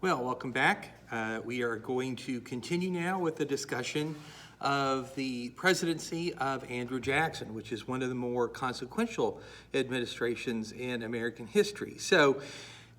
Well, welcome back. We are going to continue now with the discussion of the presidency of Andrew Jackson, which is one of the more consequential administrations in American history. So,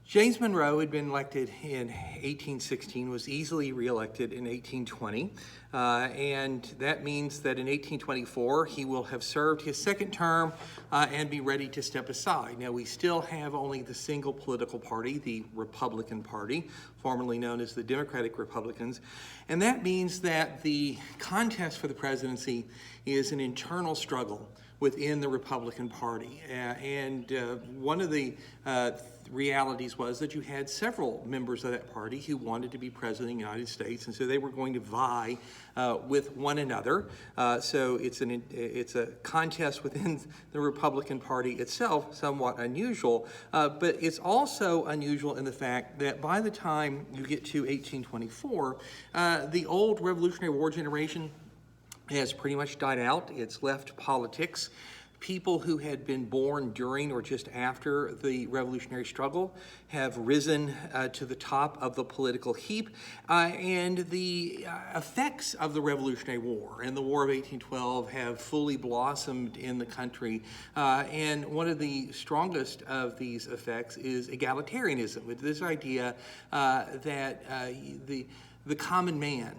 James Monroe had been elected in 1816, was easily reelected in 1820, and that means that in 1824 he will have served his second term and be ready to step aside. Now, we still have only the single political party, the Republican Party, formerly known as the Democratic Republicans, and that means that the contest for the presidency is an internal struggle within the Republican Party. One of the realities was that you had several members of that party who wanted to be president of the United States, and so they were going to vie with one another. So it's a contest within the Republican Party itself, somewhat unusual, but it's also unusual in the fact that by the time you get to 1824, the old Revolutionary War generation has pretty much died out. It's left politics. People who had been born during or just after the revolutionary struggle have risen to the top of the political heap, and the effects of the Revolutionary War and the War of 1812 have fully blossomed in the country, and one of the strongest of these effects is egalitarianism, with this idea that the common man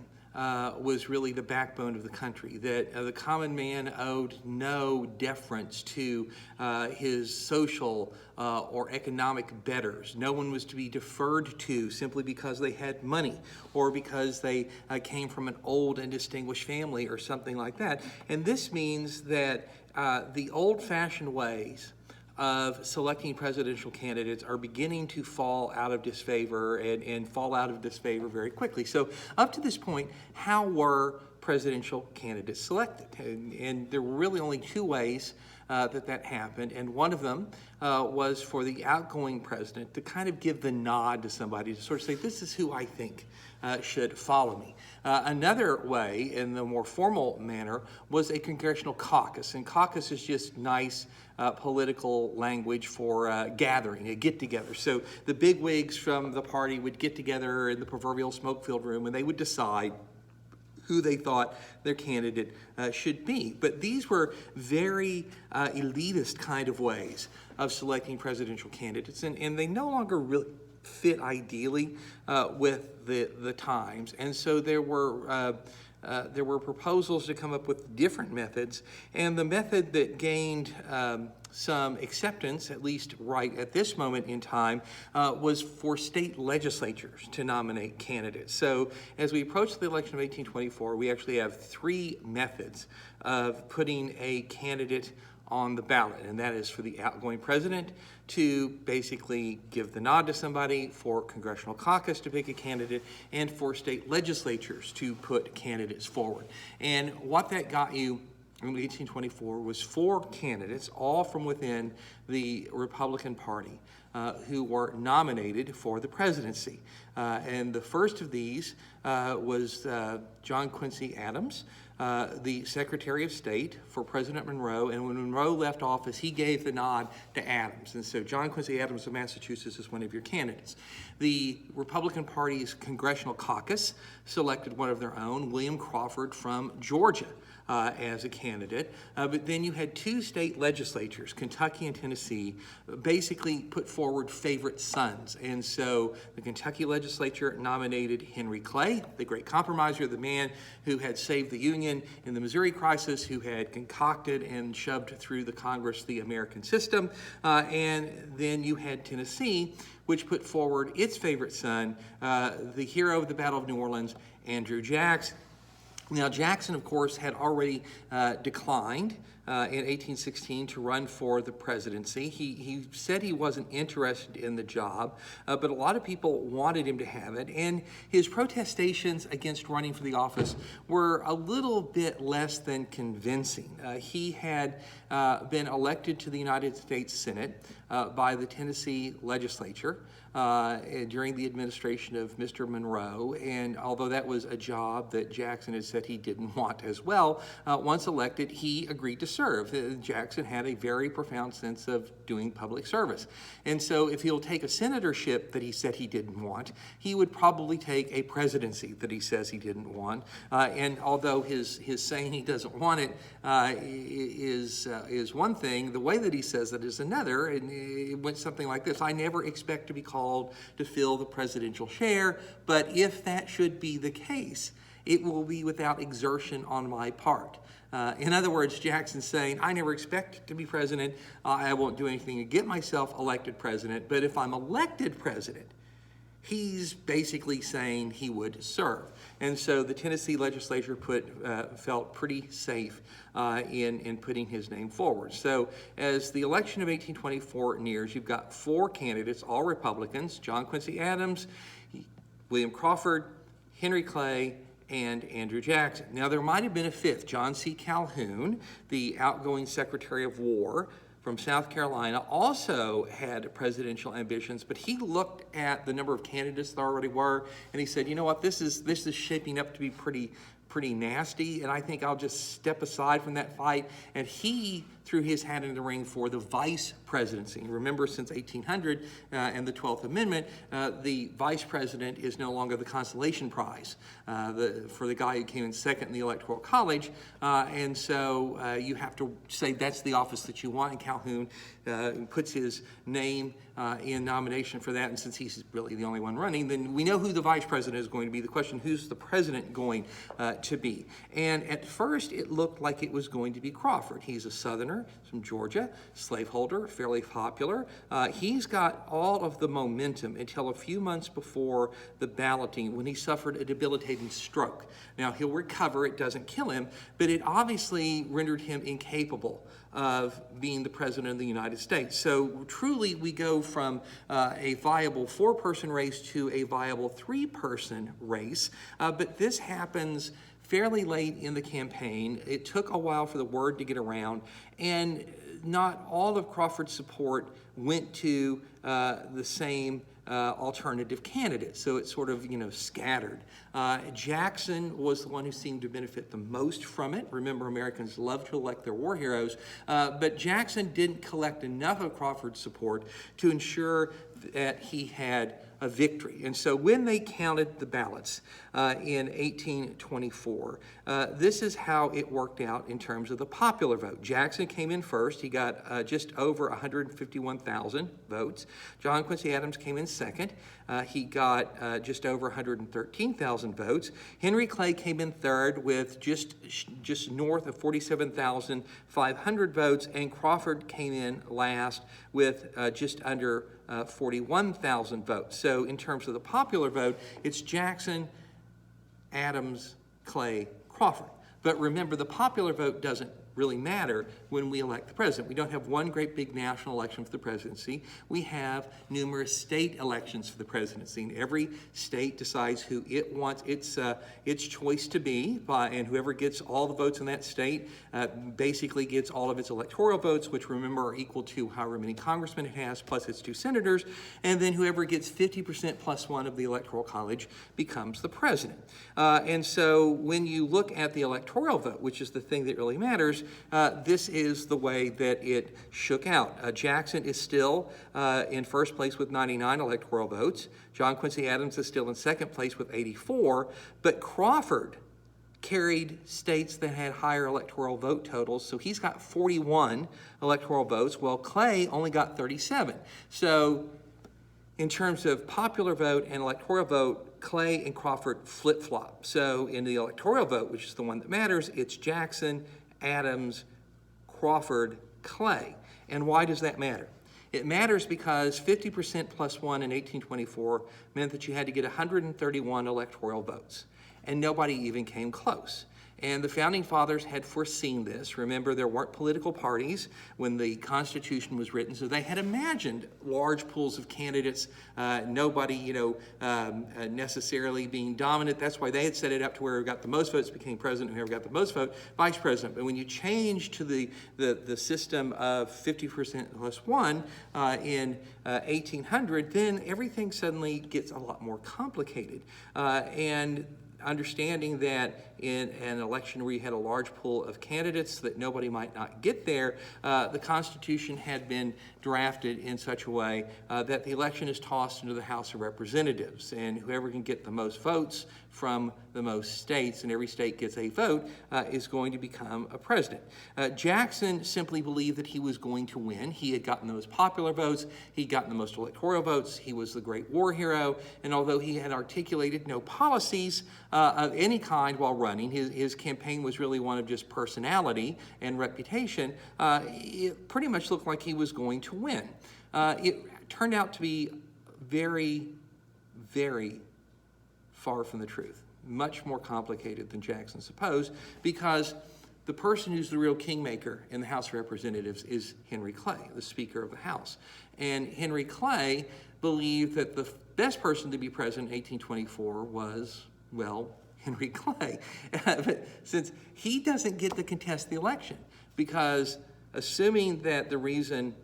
was really the backbone of the country, that the common man owed no deference to his social or economic betters. No one was to be deferred to simply because they had money or because they came from an old and distinguished family or something like that. And this means that the old-fashioned ways of selecting presidential candidates are beginning to fall out of disfavor and fall out of disfavor very quickly. So up to this point, how were presidential candidates selected? And there were really only two ways that happened, and one of them was for the outgoing president to kind of give the nod to somebody, to sort of say, this is who I think should follow me. Another way, in the more formal manner, was a congressional caucus, and caucus is just nice political language for gathering, a get-together. So the bigwigs from the party would get together in the proverbial smoke-filled room, and they would decide who they thought their candidate should be. But these were very elitist kind of ways of selecting presidential candidates, and they no longer really fit ideally with the times. And so there were proposals to come up with different methods, and the method that gained some acceptance, at least right at this moment in time, was for state legislatures to nominate candidates. So as we approach the election of 1824, we actually have three methods of putting a candidate on the ballot, and that is for the outgoing president to basically give the nod to somebody, for congressional caucus to pick a candidate, and for state legislatures to put candidates forward. And what that got you in 1824 was four candidates, all from within the Republican Party, who were nominated for the presidency. And the first of these was John Quincy Adams, the Secretary of State for President Monroe, and when Monroe left office, he gave the nod to Adams. And so John Quincy Adams of Massachusetts is one of your candidates. The Republican Party's Congressional Caucus selected one of their own, William Crawford from Georgia, as a candidate. But then you had two state legislatures, Kentucky and Tennessee, basically put forward favorite sons. And so the Kentucky legislature nominated Henry Clay, the great compromiser, the man who had saved the Union in the Missouri crisis, who had concocted and shoved through the Congress the American system. And then you had Tennessee, which put forward its favorite son, the hero of the Battle of New Orleans, Andrew Jackson. Now, Jackson, of course, had already declined in 1816 to run for the presidency. He said he wasn't interested in the job, but a lot of people wanted him to have it, and his protestations against running for the office were a little bit less than convincing. He had been elected to the United States Senate by the Tennessee legislature during the administration of Mr. Monroe, and although that was a job that Jackson had said he didn't want as well, once elected, he agreed to serve. serve. Jackson had a very profound sense of doing public service. And so if he'll take a senatorship that he said he didn't want, he would probably take a presidency that he says he didn't want. And although his saying he doesn't want it is one thing, the way that he says it is another. And it went something like this: I never expect to be called to fill the presidential chair, but if that should be the case, it will be without exertion on my part. In other words, Jackson's saying, I never expect to be president. I won't do anything to get myself elected president. But if I'm elected president, he's basically saying he would serve. And so the Tennessee legislature felt pretty safe in putting his name forward. So as the election of 1824 nears, you've got 4 candidates, all Republicans: John Quincy Adams, William Crawford, Henry Clay, and Andrew Jackson. Now, there might have been a 5th, John C. Calhoun, the outgoing Secretary of War from South Carolina, also had presidential ambitions, but he looked at the number of candidates there already were, and he said, you know what, this is shaping up to be pretty nasty, and I think I'll just step aside from that fight. And he threw his hat in the ring for the vice presidency. Remember, since 1800 and the 12th Amendment, the vice president is no longer the consolation prize for the guy who came in second in the Electoral College. And so you have to say that's the office that you want. And Calhoun puts his name in nomination for that. And since he's really the only one running, then we know who the vice president is going to be. The question, who's the president going to be? And at first, it looked like it was going to be Crawford. He's a Southerner from Georgia, slaveholder, fairly popular. He's got all of the momentum until a few months before the balloting, when he suffered a debilitating stroke. Now, he'll recover. It doesn't kill him, but it obviously rendered him incapable of being the president of the United States. So truly, we go from a viable 4-person race to a viable 3-person race. But this happens fairly late in the campaign. It took a while for the word to get around, and not all of Crawford's support went to the same alternative candidate. So it sort of, scattered. Jackson was the one who seemed to benefit the most from it. Remember, Americans love to elect their war heroes. But Jackson didn't collect enough of Crawford's support to ensure that he had a victory. And so when they counted the ballots in 1824, this is how it worked out in terms of the popular vote. Jackson came in first. He got just over 151,000 votes. John Quincy Adams came in second. He got just over 113,000 votes. Henry Clay came in third with just north of 47,500 votes, and Crawford came in last with just under 41,000 votes. So in terms of the popular vote, it's Jackson, Adams, Clay, Crawford. But remember, the popular vote doesn't really matter when we elect the president. We don't have one great big national election for the presidency. We have numerous state elections for the presidency, and every state decides who it wants its choice to be, and whoever gets all the votes in that state basically gets all of its electoral votes, which, remember, are equal to however many congressmen it has, plus its 2 senators, and then whoever gets 50% plus 1 of the electoral college becomes the president. And so when you look at the electoral vote, which is the thing that really matters, this is the way that it shook out. Jackson is still in first place with 99 electoral votes. John Quincy Adams is still in second place with 84, but Crawford carried states that had higher electoral vote totals, so he's got 41 electoral votes, while Clay only got 37. So in terms of popular vote and electoral vote, Clay and Crawford flip-flop. So in the electoral vote, which is the one that matters, it's Jackson, Adams, Crawford, Clay. And why does that matter? It matters because 50% plus 1 in 1824 meant that you had to get 131 electoral votes, and nobody even came close. And the Founding Fathers had foreseen this. Remember, there weren't political parties when the Constitution was written, so they had imagined large pools of candidates, nobody, necessarily being dominant. That's why they had set it up to where whoever got the most votes became president, whoever got the most vote, vice president. But when you change to the system of 50% plus 1 in 1800, then everything suddenly gets a lot more complicated. And understanding that in an election where you had a large pool of candidates that nobody might not get there, the Constitution had been drafted in such a way that the election is tossed into the House of Representatives, and whoever can get the most votes from the most states, and every state gets a vote, is going to become a president. Jackson simply believed that he was going to win. He had gotten the most popular votes, he'd gotten the most electoral votes, he was the great war hero, and although he had articulated no policies of any kind while running, his campaign was really one of just personality and reputation, it pretty much looked like he was going to win. It turned out to be very, very far from the truth, much more complicated than Jackson supposed, because the person who's the real kingmaker in the House of Representatives is Henry Clay, the Speaker of the House. And Henry Clay believed that the best person to be president in 1824 was, well, Henry Clay. But since he doesn't get to contest the election, because assuming that the reason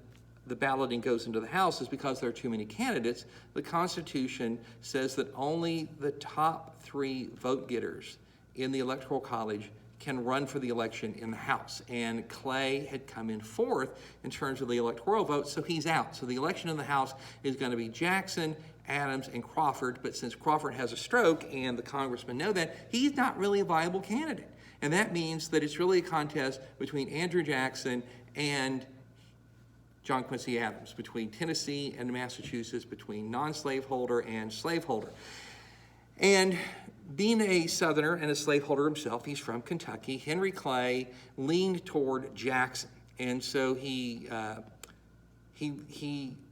the balloting goes into the House is because there are too many candidates, the Constitution says that only the top 3 vote getters in the Electoral College can run for the election in the House. And Clay had come in 4th in terms of the electoral vote, so he's out. So the election in the House is going to be Jackson, Adams, and Crawford, but since Crawford has a stroke, and the congressmen know that, he's not really a viable candidate. And that means that it's really a contest between Andrew Jackson and John Quincy Adams, between Tennessee and Massachusetts, between non-slaveholder and slaveholder. And being a Southerner and a slaveholder himself, he's from Kentucky, Henry Clay leaned toward Jackson. And so he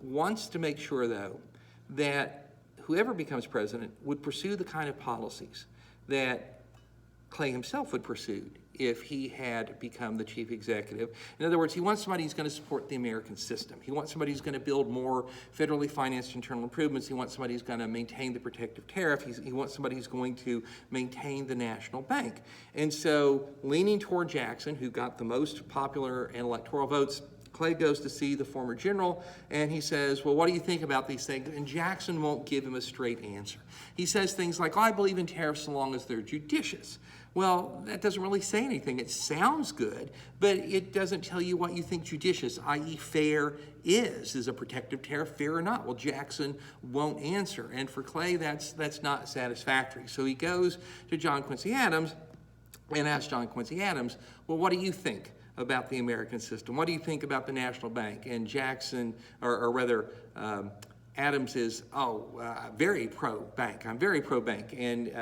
wants to make sure, though, that whoever becomes president would pursue the kind of policies that Clay himself would pursue if he had become the chief executive. In other words, he wants somebody who's going to support the American system. He wants somebody who's going to build more federally financed internal improvements. He wants somebody who's going to maintain the protective tariff. He wants somebody who's going to maintain the national bank. And so, leaning toward Jackson, who got the most popular and electoral votes, Clay goes to see the former general, and he says, well, what do you think about these things? And Jackson won't give him a straight answer. He says things like, I believe in tariffs so long as they're judicious. Well, that doesn't really say anything. It sounds good, but it doesn't tell you what you think judicious, i.e. fair, is. Is a protective tariff fair or not? Well, Jackson won't answer. And for Clay, that's not satisfactory. So he goes to John Quincy Adams and asks John Quincy Adams, well, what do you think about the American system? What do you think about the national bank? And Jackson, or rather, Adams is, very pro-bank. I'm very pro-bank. And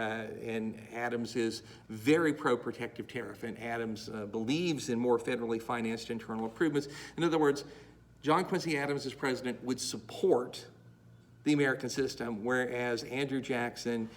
Adams is very pro-protective tariff. And Adams believes in more federally financed internal improvements. In other words, John Quincy Adams as president would support the American system, whereas Andrew Jackson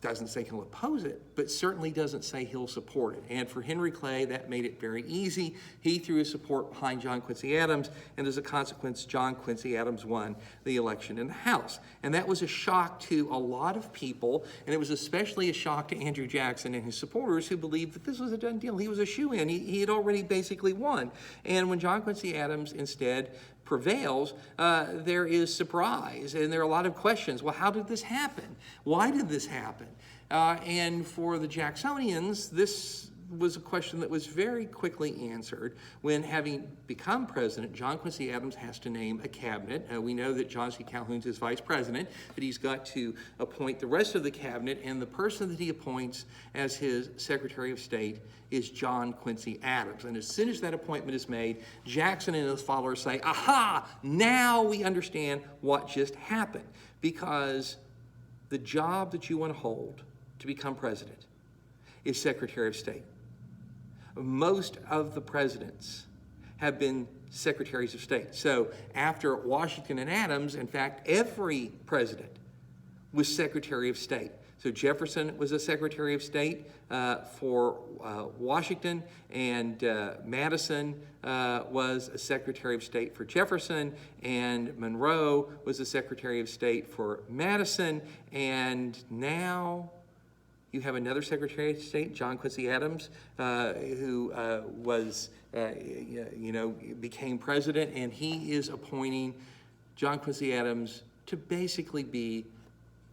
doesn't say he'll oppose it, but certainly doesn't say he'll support it. And for Henry Clay, that made it very easy. He threw his support behind John Quincy Adams, and as a consequence, John Quincy Adams won the election in the House. And that was a shock to a lot of people, and it was especially a shock to Andrew Jackson and his supporters, who believed that this was a done deal. He was a shoo-in. He had already basically won. And when John Quincy Adams instead prevails, there is surprise, and there are a lot of questions. Well, how did this happen? Why did this happen? And for the Jacksonians, this was a question that was very quickly answered when, having become president, John Quincy Adams has to name a cabinet. We know that John C. Calhoun's his vice president, but he's got to appoint the rest of the cabinet, and the person that he appoints as his Secretary of State is John Quincy Adams. And as soon as that appointment is made, Jackson and his followers say, aha, now we understand what just happened, because the job that you want to hold to become president is Secretary of State. Most of the presidents have been secretaries of state. So after Washington and Adams, in fact, every president was Secretary of State. So Jefferson was a Secretary of State for Washington, and Madison was a Secretary of State for Jefferson, and Monroe was a Secretary of State for Madison, and now you have another Secretary of State, John Quincy Adams, who became president, and he is appointing John Quincy Adams to basically be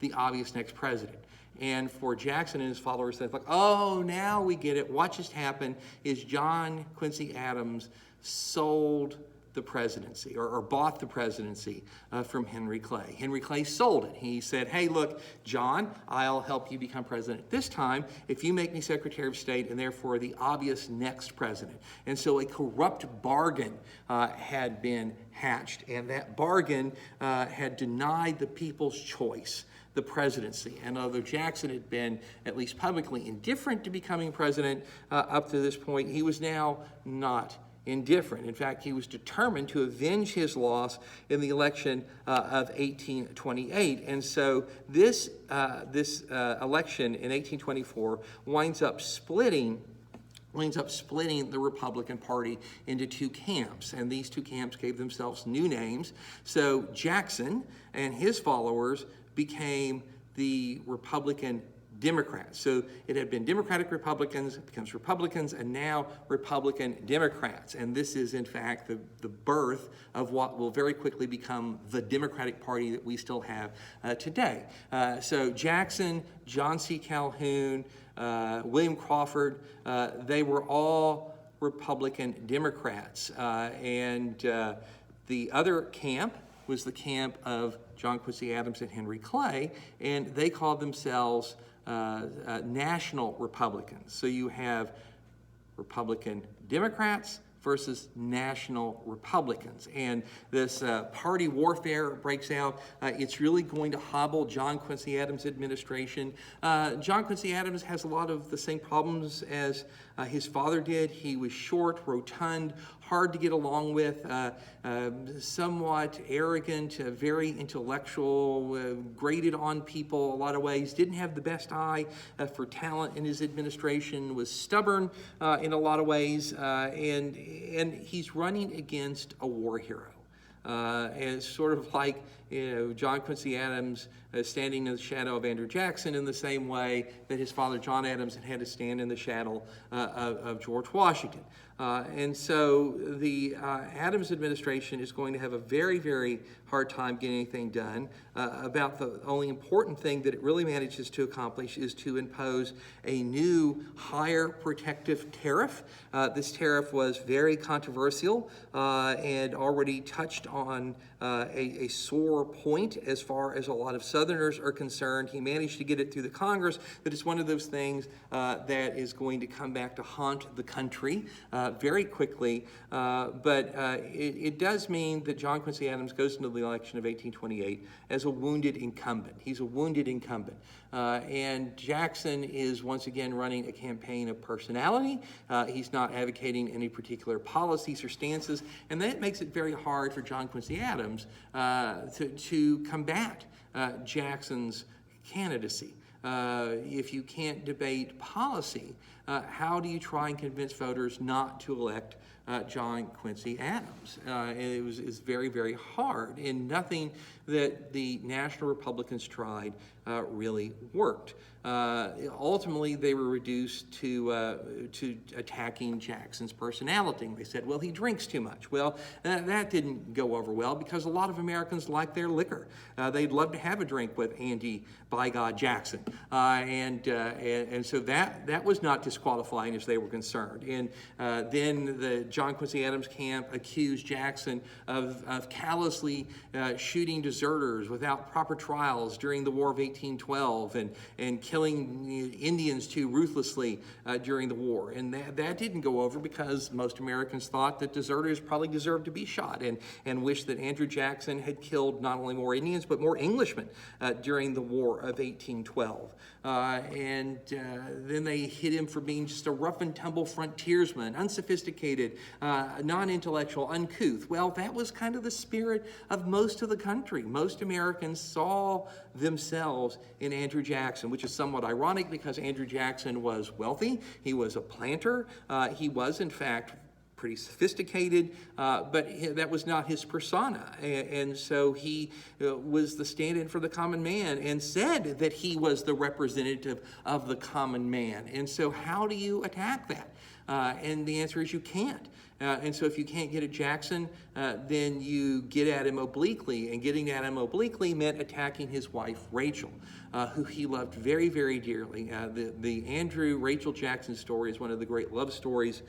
the obvious next president. And for Jackson and his followers, they're like, oh, now we get it. What just happened is John Quincy Adams sold the presidency or bought the presidency from Henry Clay. Henry Clay sold it. He said, hey, look, John, I'll help you become president this time if you make me Secretary of State and therefore the obvious next president. And so a corrupt bargain had been hatched, and that bargain had denied the people's choice the presidency. And although Jackson had been at least publicly indifferent to becoming president up to this point, he was now not indifferent. In fact, he was determined to avenge his loss in the election of 1828. And so this election in 1824 winds up splitting the Republican Party into two camps, and these two camps gave themselves new names. So Jackson and his followers became the Republican Democrats. So it had been Democratic Republicans, it becomes Republicans, and now Republican Democrats. And this is, in fact, the birth of what will very quickly become the Democratic Party that we still have today. So Jackson, John C. Calhoun, William Crawford, they were all Republican Democrats. And the other camp was the camp of John Quincy Adams and Henry Clay, and they called themselves national Republicans. So you have Republican Democrats versus national Republicans. And this party warfare breaks out. It's really going to hobble John Quincy Adams' administration. John Quincy Adams has a lot of the same problems as his father did. He was short, rotund, hard to get along with, somewhat arrogant, very intellectual, graded on people a lot of ways, didn't have the best eye for talent in his administration, was stubborn in a lot of ways, and he's running against a war hero. And it's sort of like, John Quincy Adams standing in the shadow of Andrew Jackson in the same way that his father John Adams had to stand in the shadow of George Washington. And so the Adams administration is going to have a very, very hard time getting anything done. About the only important thing that it really manages to accomplish is to impose a new higher protective tariff. This tariff was very controversial and already touched on a sore point as far as a lot of Southerners are concerned. He managed to get it through the Congress, but it's one of those things that is going to come back to haunt the country very quickly. But it does mean that John Quincy Adams goes into the election of 1828 as a wounded incumbent. He's a wounded incumbent. And Jackson is once again running a campaign of personality. He's not advocating any particular policies or stances, and that makes it very hard for John Quincy Adams to combat Jackson's candidacy. If you can't debate policy, how do you try and convince voters not to elect John Quincy Adams? It's very, very hard, and nothing that the National Republicans tried really worked. Ultimately, they were reduced to attacking Jackson's personality. They said, well, he drinks too much. Well, that didn't go over well because a lot of Americans like their liquor. They'd love to have a drink with Andy by God Jackson. And so that was not disqualifying as they were concerned. And then the John Quincy Adams camp accused Jackson of callously shooting deserters without proper trials during the War of 1812 and killing Indians too ruthlessly during the war. And that didn't go over because most Americans thought that deserters probably deserved to be shot and wished that Andrew Jackson had killed not only more Indians but more Englishmen during the War of 1812. And then they hit him for being just a rough and tumble frontiersman, unsophisticated, non-intellectual, uncouth. Well, that was kind of the spirit of most of the country. Most Americans saw themselves in Andrew Jackson, which is somewhat ironic because Andrew Jackson was wealthy. He was a planter. He was, in fact, pretty sophisticated, but that was not his persona. And so he was the stand-in for the common man and said that he was the representative of the common man. And so how do you attack that? And the answer is you can't. And so if you can't get at Jackson, then you get at him obliquely. And getting at him obliquely meant attacking his wife, Rachel, who he loved very, very dearly. The Andrew Rachel Jackson story is one of the great love stories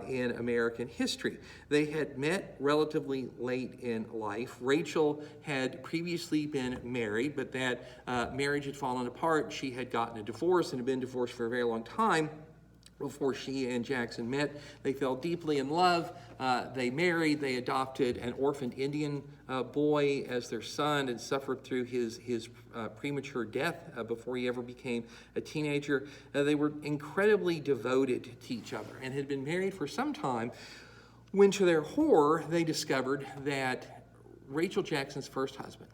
in American history. They had met relatively late in life. Rachel had previously been married, but that marriage had fallen apart. She had gotten a divorce and had been divorced for a very long time. Before she and Jackson met, they fell deeply in love. They married. They adopted an orphaned Indian boy as their son and suffered through his premature death before he ever became a teenager. They were incredibly devoted to each other and had been married for some time when, to their horror, they discovered that Rachel Jackson's first husband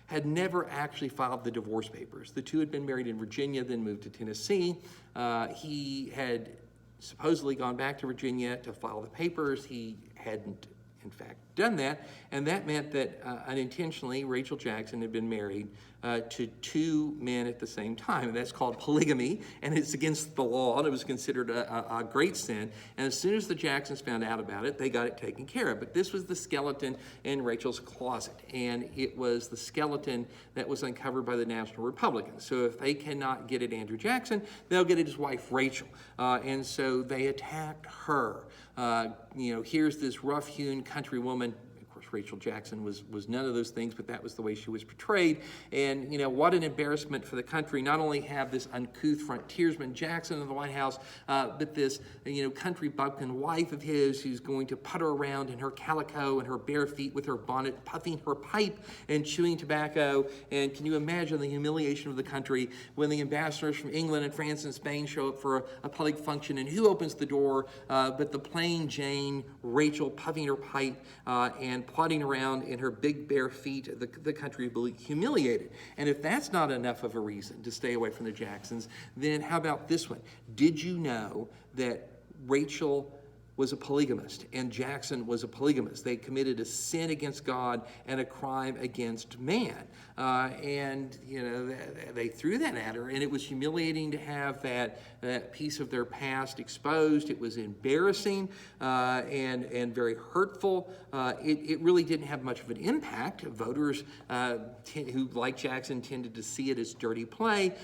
had never actually filed the divorce papers. The two had been married in Virginia, then moved to Tennessee. He had supposedly gone back to Virginia to file the papers. He hadn't, in fact, done that, and that meant that unintentionally Rachel Jackson had been married to two men at the same time. And that's called polygamy, and it's against the law, and it was considered a great sin. And as soon as the Jacksons found out about it, they got it taken care of. But this was the skeleton in Rachel's closet, and it was the skeleton that was uncovered by the National Republicans. So if they cannot get at Andrew Jackson, they'll get at his wife, Rachel. And so they attacked her. Here's this rough-hewn country woman. Of course, Rachel Jackson was none of those things, but that was the way she was portrayed. And, what an embarrassment for the country. Not only have this uncouth frontiersman Jackson in the White House, but this, country bumpkin wife of his who's going to putter around in her calico and her bare feet with her bonnet, puffing her pipe and chewing tobacco. And can you imagine the humiliation of the country when the ambassadors from England and France and Spain show up for a public function, and who opens the door but the plain Jane Rachel puffing her pipe and plodding around in her big bare feet. The country will be humiliated. And if that's not enough of a reason to stay away from the Jacksons, then how about this one? Did you know that Rachel was a polygamist and Jackson was a polygamist? They committed a sin against God and a crime against man. They threw that at her, and it was humiliating to have that piece of their past exposed. It was embarrassing and very hurtful. It really didn't have much of an impact. Voters who, like Jackson, tended to see it as dirty play.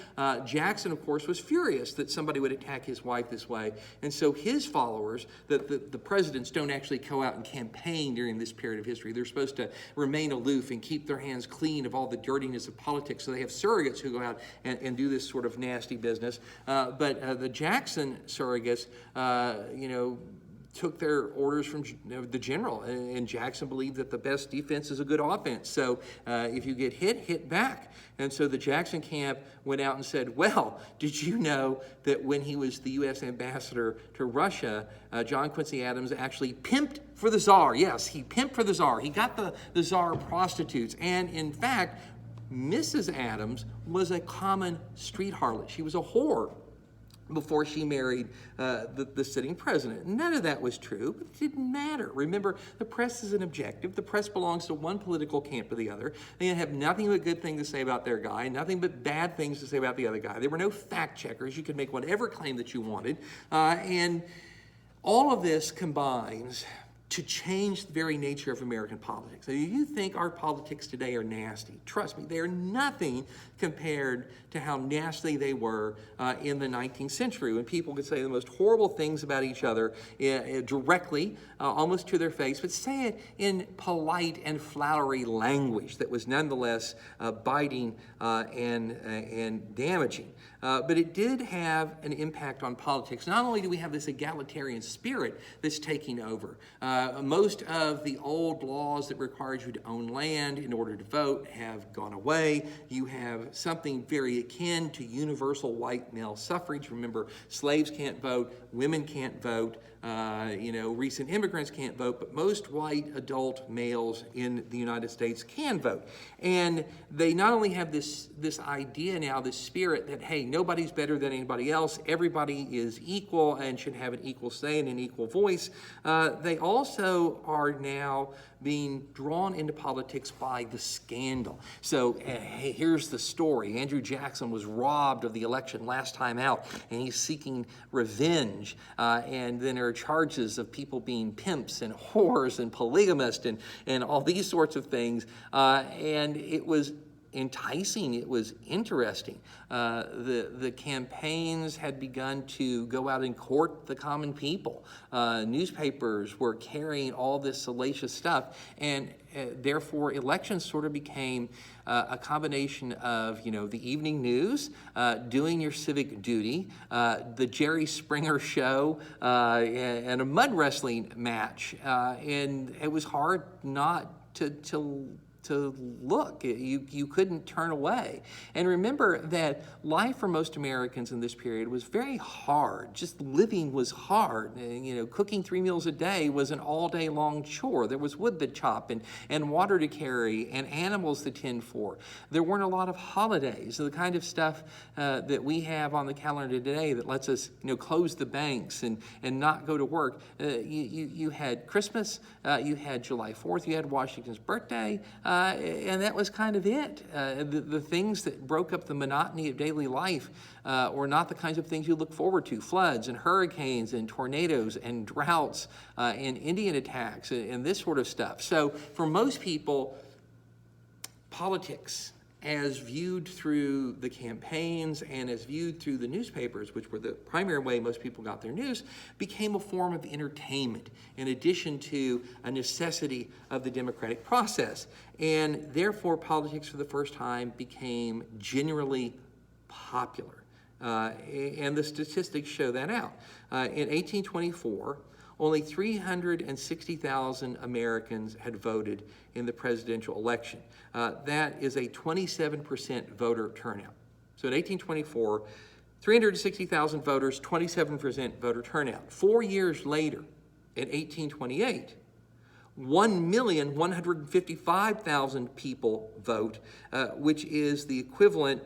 Jackson, of course, was furious that somebody would attack his wife this way, and so his followers, the presidents, don't actually go out and campaign during this period of history. They're supposed to remain aloof and keep their hands clean of all the dirtiness of politics. So they have surrogates who go out and do this sort of nasty business. But the Jackson surrogates, took their orders from the general, and Jackson believed that the best defense is a good offense. So if you get hit back. And so the Jackson camp went out and said, well, did you know that when he was the U.S. ambassador to Russia, John Quincy Adams actually pimped for the Tsar? Yes, he pimped for the Tsar. He got the Tsar prostitutes. And in fact, Mrs. Adams was a common street harlot. She was a whore before she married the sitting president. None of that was true, but it didn't matter. Remember, the press is an objective. The press belongs to one political camp or the other. They have nothing but good things to say about their guy, nothing but bad things to say about the other guy. There were no fact checkers. You could make whatever claim that you wanted. And all of this combines to change the very nature of American politics. If you think our politics today are nasty, trust me, they are nothing compared to how nasty they were in the 19th century, when people could say the most horrible things about each other directly, almost to their face, but say it in polite and flowery language that was nonetheless biting and damaging. But it did have an impact on politics. Not only do we have this egalitarian spirit that's taking over, most of the old laws that required you to own land in order to vote have gone away. You have something very akin to universal white male suffrage. Remember, slaves can't vote, women can't vote, recent immigrants can't vote, but most white adult males in the United States can vote. And they not only have this idea now, this spirit that, hey, nobody's better than anybody else, everybody is equal and should have an equal say and an equal voice, they also are now being drawn into politics by the scandal. So hey, here's the story. Andrew Jackson was robbed of the election last time out, and he's seeking revenge. And then there are charges of people being pimps and whores and polygamists and all these sorts of things. And it was enticing. It was interesting. The campaigns had begun to go out and court the common people. Newspapers were carrying all this salacious stuff, and therefore elections sort of became a combination of, the evening news, doing your civic duty, the Jerry Springer show, and a mud wrestling match. And it was hard not to look. You couldn't turn away. And remember that life for most Americans in this period was very hard. Just living was hard. Cooking 3 meals a day was an all-day long chore. There was wood to chop and water to carry and animals to tend for. There weren't a lot of holidays, the kind of stuff that we have on the calendar today that lets us close the banks and not go to work. You had Christmas, you had July 4th, you had Washington's birthday, and that was kind of it. The things that broke up the monotony of daily life were not the kinds of things you look forward to. Floods and hurricanes and tornadoes and droughts and Indian attacks and this sort of stuff. So for most people, politics, as viewed through the campaigns and as viewed through the newspapers, which were the primary way most people got their news, became a form of entertainment in addition to a necessity of the democratic process. And therefore, politics for the first time became generally popular. And the statistics show that out. In 1824, only 360,000 Americans had voted in the presidential election. That is a 27% voter turnout. So in 1824, 360,000 voters, 27% voter turnout. 4 years later, in 1828, 1,155,000 people vote, which is the equivalent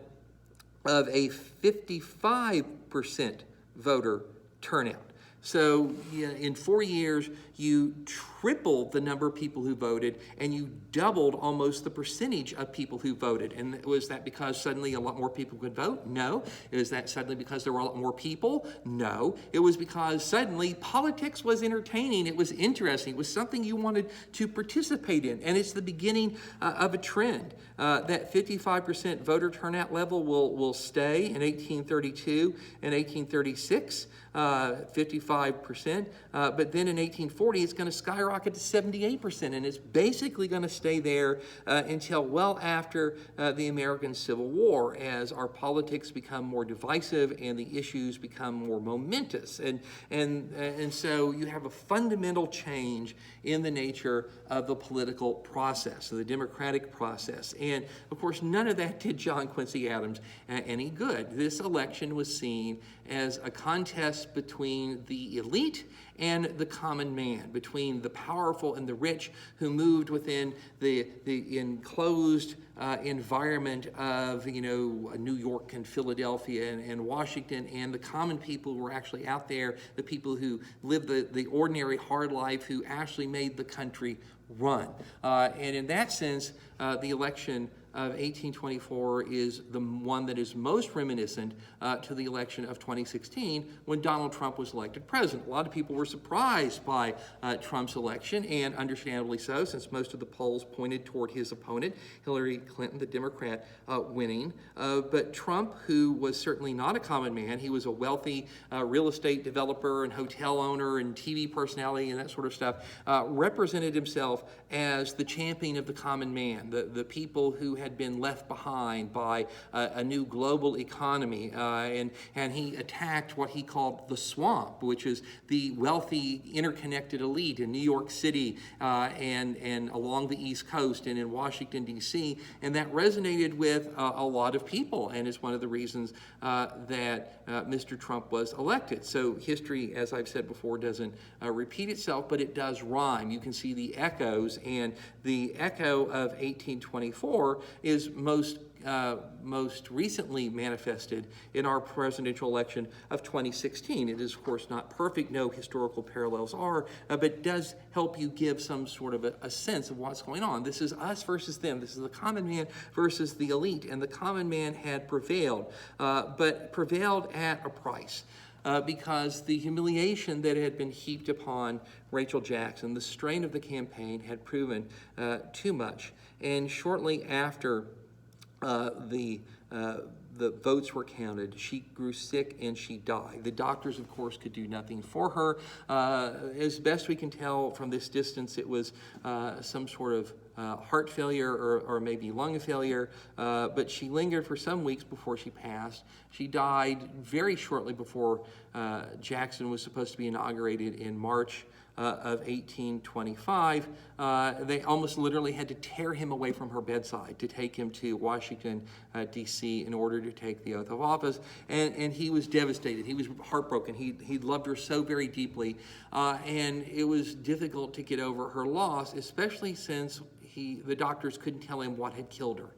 of a 55% voter turnout. So in 4 years, you tripled the number of people who voted, and you doubled almost the percentage of people who voted. And was that because suddenly a lot more people could vote? No. Was that suddenly because there were a lot more people? No. It was because suddenly politics was entertaining. It was interesting. It was something you wanted to participate in. And it's the beginning of a trend. That 55% voter turnout level will stay in 1832 and 1836, 55%. But then in 1840, it's going to skyrocket to 78%, and it's basically going to stay there until well after the American Civil War, as our politics become more divisive and the issues become more momentous. And so you have a fundamental change in the nature of the political process, of the democratic process. And of course, none of that did John Quincy Adams any good. This election was seen as a contest between the elite and the common man, between the powerful and the rich who moved within the enclosed environment of New York and Philadelphia and Washington, and the common people who were actually out there, the people who lived the ordinary hard life, who actually made the country run. And in that sense, the election of 1824 is the one that is most reminiscent to the election of 2016 when Donald Trump was elected president. A lot of people were surprised by Trump's election, and understandably so, since most of the polls pointed toward his opponent, Hillary Clinton, the Democrat, winning. But Trump, who was certainly not a common man, he was a wealthy real estate developer and hotel owner and TV personality and that sort of stuff, represented himself as the champion of the common man, the people who had been left behind by a new global economy, and he attacked what he called the swamp, which is the wealthy, interconnected elite in New York City and along the East Coast and in Washington, D.C., and that resonated with a lot of people, and is one of the reasons that Mr. Trump was elected. So history, as I've said before, doesn't repeat itself, but it does rhyme. You can see the echoes, and the echo of 1824 is most recently manifested in our presidential election of 2016. It is, of course, not perfect. No historical parallels are, but does help you give some sort of a sense of what's going on. This is us versus them. This is the common man versus the elite, and the common man had prevailed, but prevailed at a price. Because the humiliation that had been heaped upon Rachel Jackson, the strain of the campaign, had proven too much. And shortly after the votes were counted, she grew sick and she died. The doctors, of course, could do nothing for her. As best we can tell from this distance, it was some sort of heart failure or maybe lung failure, but she lingered for some weeks before she passed. She died very shortly before Jackson was supposed to be inaugurated in March of 1825. They almost literally had to tear him away from her bedside to take him to Washington, D.C. in order to take the oath of office. And he was devastated. He was heartbroken. He loved her so very deeply. And it was difficult to get over her loss, especially since the doctors couldn't tell him what had killed her.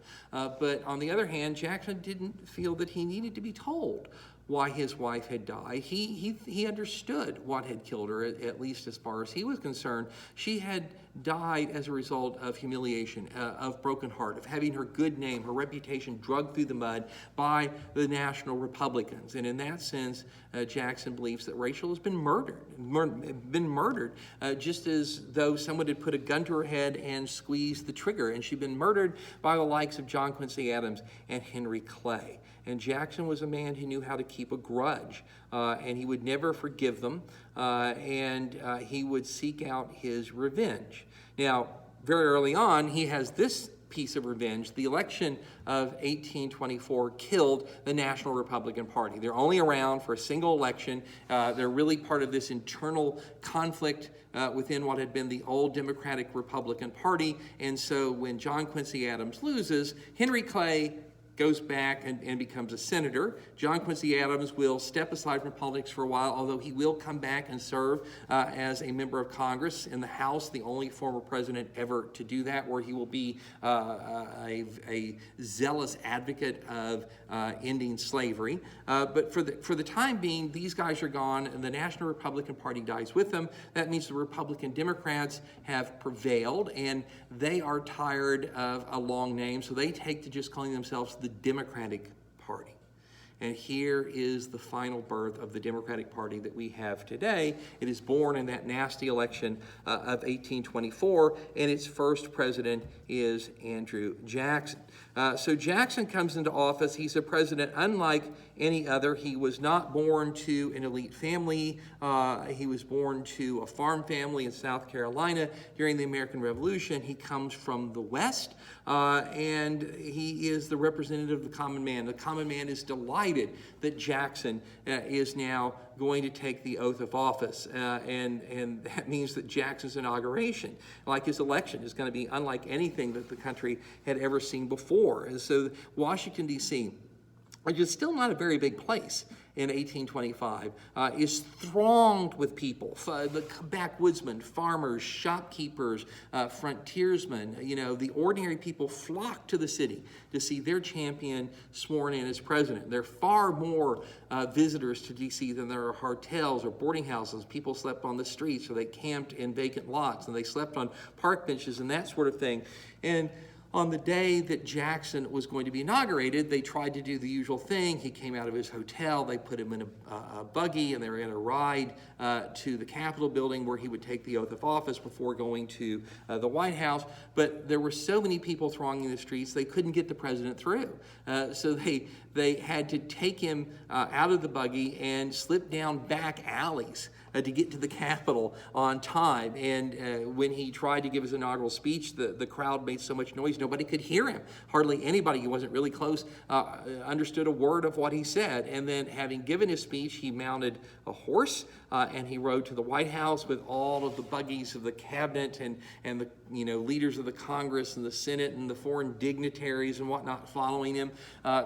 But on the other hand, Jackson didn't feel that he needed to be told why his wife had died. He understood what had killed her, at least as far as he was concerned. She had died as a result of humiliation, of broken heart, of having her good name, her reputation dragged through the mud by the National Republicans. And in that sense, Jackson believes that Rachel has been murdered, just as though someone had put a gun to her head and squeezed the trigger. And she'd been murdered by the likes of John Quincy Adams and Henry Clay. And Jackson was a man who knew how to keep a grudge, and he would never forgive them, and he would seek out his revenge. Now, very early on, he has this piece of revenge. The election of 1824 killed the National Republican Party. They're only around for a single election. They're really part of this internal conflict within what had been the old Democratic Republican Party. And so when John Quincy Adams loses, Henry Clay goes back and becomes a senator. John Quincy Adams will step aside from politics for a while, although he will come back and serve as a member of Congress in the House, the only former president ever to do that, where he will be a zealous advocate of ending slavery. But for the time being, these guys are gone, and the National Republican Party dies with them. That means the Republican Democrats have prevailed, and they are tired of a long name, so they take to just calling themselves the Democratic Party. And here is the final birth of the Democratic Party that we have today. It is born in that nasty election of 1824, and its first president is Andrew Jackson. So Jackson comes into office. He's a president unlike any other. He was not born to an elite family. He was born to a farm family in South Carolina during the American Revolution. He comes from the West, and he is the representative of the common man. The common man is delighted that Jackson is now going to take the oath of office, and that means that Jackson's inauguration, like his election, is going to be unlike anything that the country had ever seen before. And so Washington, D.C., which is still not a very big place in 1825, is thronged with people, the backwoodsmen, farmers, shopkeepers, frontiersmen. The ordinary people flock to the city to see their champion sworn in as president. There are far more visitors to D.C. than there are hotels or boarding houses. People slept on the streets, or they camped in vacant lots, and they slept on park benches and that sort of thing. And on the day that Jackson was going to be inaugurated, they tried to do the usual thing. He came out of his hotel, they put him in a buggy, and they were going to ride to the Capitol building where he would take the oath of office before going to the White House. But there were so many people thronging the streets, they couldn't get the president through. So they had to take him out of the buggy and slip down back alleys to get to the Capitol on time. And when he tried to give his inaugural speech, the crowd made so much noise, nobody could hear him. Hardly anybody who wasn't really close understood a word of what he said. And then, having given his speech, he mounted a horse and he rode to the White House with all of the buggies of the cabinet and the leaders of the Congress and the Senate and the foreign dignitaries and whatnot following him.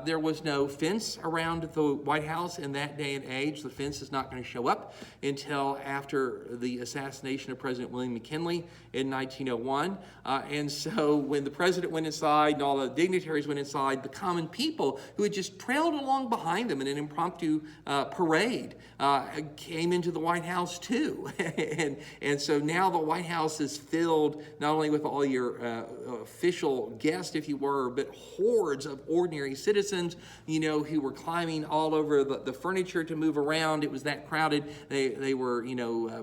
There was no fence around the White House in that day and age. The fence is not going to show up until after the assassination of President William McKinley in 1901. And so when the president president went inside and all the dignitaries went inside, the common people who had just trailed along behind them in an impromptu parade came into the White House too. and so now the White House is filled not only with all your official guests, if you were, but hordes of ordinary citizens, who were climbing all over the furniture to move around. It was that crowded. They were,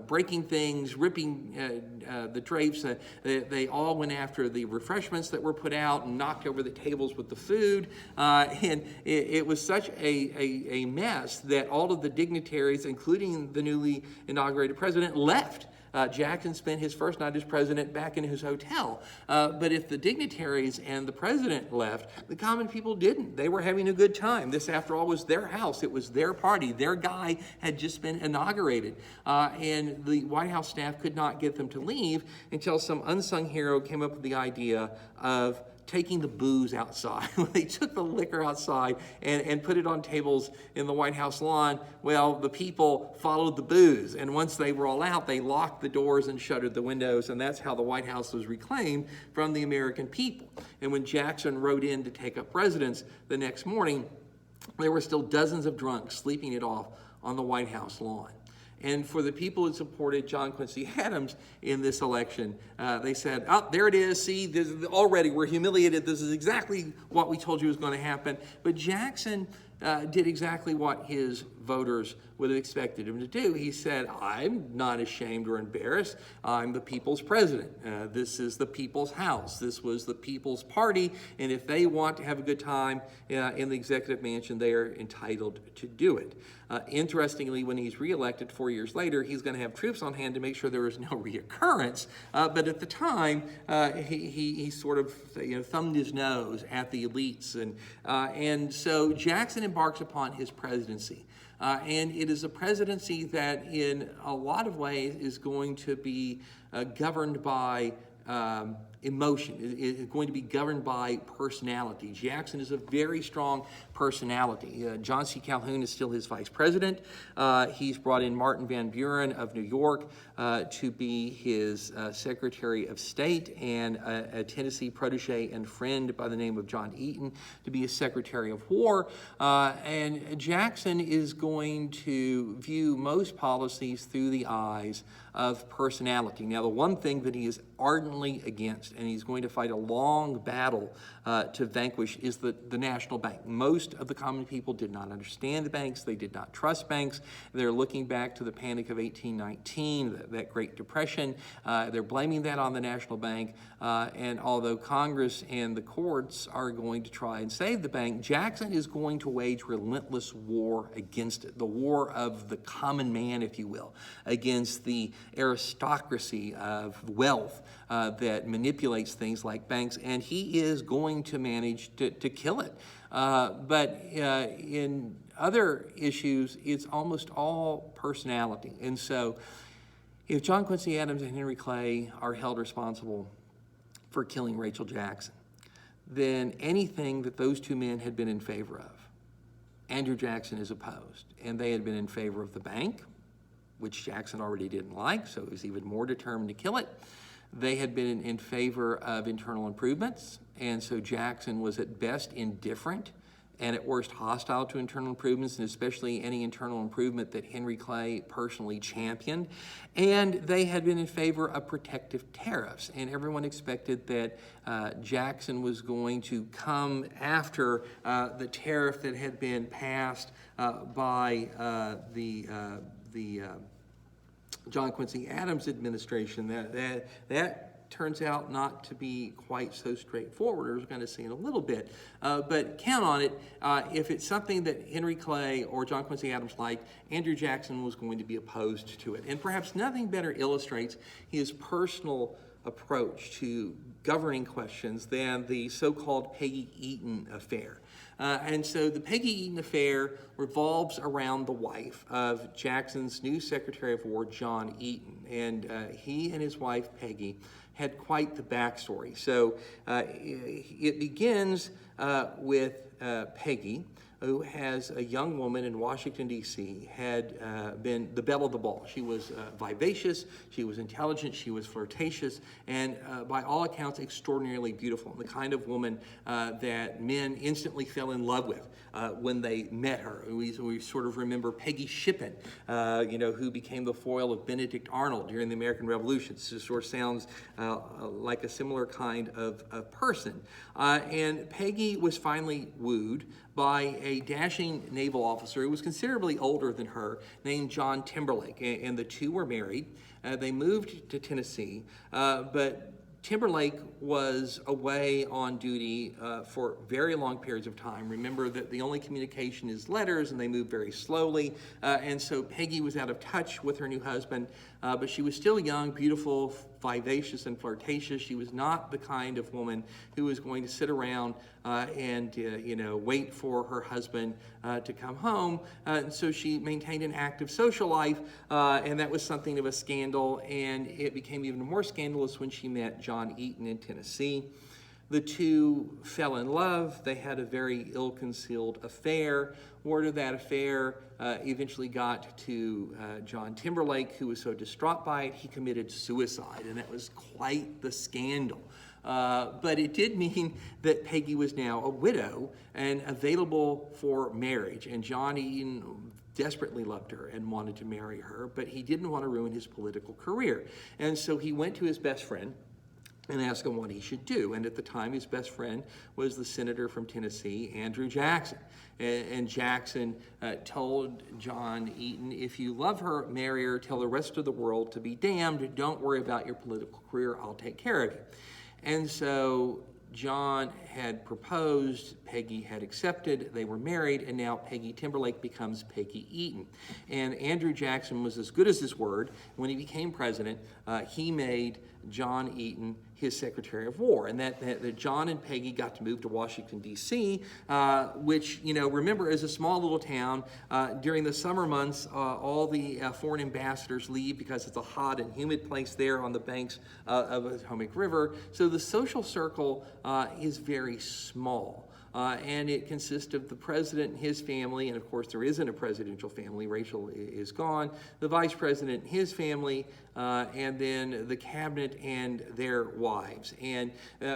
breaking things, ripping the drapes. They all went after the refreshments that were put out and knocked over the tables with the food. And it was such a mess that all of the dignitaries, including the newly inaugurated president, left. Jackson spent his first night as president back in his hotel. But if the dignitaries and the president left, the common people didn't. They were having a good time. This, after all, was their house. It was their party. Their guy had just been inaugurated. And the White House staff could not get them to leave until some unsung hero came up with the idea of taking the booze outside. When they took the liquor outside and put it on tables in the White House lawn, well, the people followed the booze. And once they were all out, they locked the doors and shuttered the windows. And that's how the White House was reclaimed from the American people. And when Jackson rode in to take up residence the next morning, there were still dozens of drunks sleeping it off on the White House lawn. And for the people who supported John Quincy Adams in this election, they said, oh, there it is. See, already we're humiliated. This is exactly what we told you was going to happen. But Jackson did exactly what his voters would have expected him to do. He said, I'm not ashamed or embarrassed. I'm the people's president. This is the people's house. This was the people's party. And if they want to have a good time in the executive mansion, they are entitled to do it. Interestingly, when he's reelected 4 years later, he's going to have troops on hand to make sure there is no reoccurrence. But at the time, he sort of thumbed his nose at the elites. And so Jackson embarks upon his presidency. And it is a presidency that in a lot of ways is going to be governed by emotion. It's going to be governed by personality. Jackson is a very strong personality. John C. Calhoun is still his vice president. He's brought in Martin Van Buren of New York to be his Secretary of State, and a Tennessee protege and friend by the name of John Eaton to be his Secretary of War. And Jackson is going to view most policies through the eyes of personality. Now, the one thing that he is ardently against, and he's going to fight a long battle to vanquish, is the national bank. Most of the common people did not understand the banks. They did not trust banks. They're looking back to the Panic of 1819, that Great Depression. They're blaming that on the national bank. And although Congress and the courts are going to try and save the bank, Jackson is going to wage relentless war against it, the war of the common man, if you will, against the aristocracy of wealth that manipulates things like banks, and he is going to manage to kill it. But in other issues, it's almost all personality. And so if John Quincy Adams and Henry Clay are held responsible for killing Rachel Jackson, then anything that those two men had been in favor of, Andrew Jackson is opposed. And they had been in favor of the bank, which Jackson already didn't like, so he was even more determined to kill it. They had been in favor of internal improvements, and so Jackson was at best indifferent and at worst hostile to internal improvements, and especially any internal improvement that Henry Clay personally championed. And they had been in favor of protective tariffs, and everyone expected that Jackson was going to come after the tariff that had been passed by the John Quincy Adams administration. That turns out not to be quite so straightforward, as we're going to see in a little bit. But count on it, if it's something that Henry Clay or John Quincy Adams liked, Andrew Jackson was going to be opposed to it. And perhaps nothing better illustrates his personal approach to governing questions than the so-called Peggy Eaton affair. And so the Peggy Eaton affair revolves around the wife of Jackson's new Secretary of War, John Eaton. And he and his wife, Peggy, had quite the backstory. So it begins with Peggy, who has a young woman in Washington, D.C., had been the belle of the ball. She was vivacious, she was intelligent, she was flirtatious, and by all accounts, extraordinarily beautiful, the kind of woman that men instantly fell in love with when they met her. We sort of remember Peggy Shippen, who became the foil of Benedict Arnold during the American Revolution. This sort of sounds like a similar kind of person. And Peggy was finally wooed by a dashing naval officer who was considerably older than her, named John Timberlake, and the two were married. They moved to Tennessee, but Timberlake was away on duty for very long periods of time. Remember that the only communication is letters, and they move very slowly, and so Peggy was out of touch with her new husband, but she was still young, beautiful, vivacious, and flirtatious. She was not the kind of woman who was going to sit around and wait for her husband to come home. And so she maintained an active social life, and that was something of a scandal, and it became even more scandalous when she met John Eaton in Tennessee. The two fell in love. They had a very ill-concealed affair. Word of that affair eventually got to John Timberlake, who was so distraught by it, he committed suicide, and that was quite the scandal. But it did mean that Peggy was now a widow and available for marriage, and John Eaton desperately loved her and wanted to marry her, but he didn't want to ruin his political career. And so he went to his best friend and asked him what he should do. And at the time, his best friend was the senator from Tennessee, Andrew Jackson. And Jackson told John Eaton, if you love her, marry her, tell the rest of the world to be damned. Don't worry about your political career. I'll take care of you. And so John had proposed, Peggy had accepted, they were married, and now Peggy Timberlake becomes Peggy Eaton. And Andrew Jackson was as good as his word. When he became president, he made John Eaton his Secretary of War, and that John and Peggy got to move to Washington, D.C., which, remember, is a small little town. During the summer months, all the foreign ambassadors leave because it's a hot and humid place there on the banks of the Potomac River. So the social circle is very small. And it consists of the president and his family, and of course there isn't a presidential family, Rachel is gone, the vice president and his family, and then the cabinet and their wives. And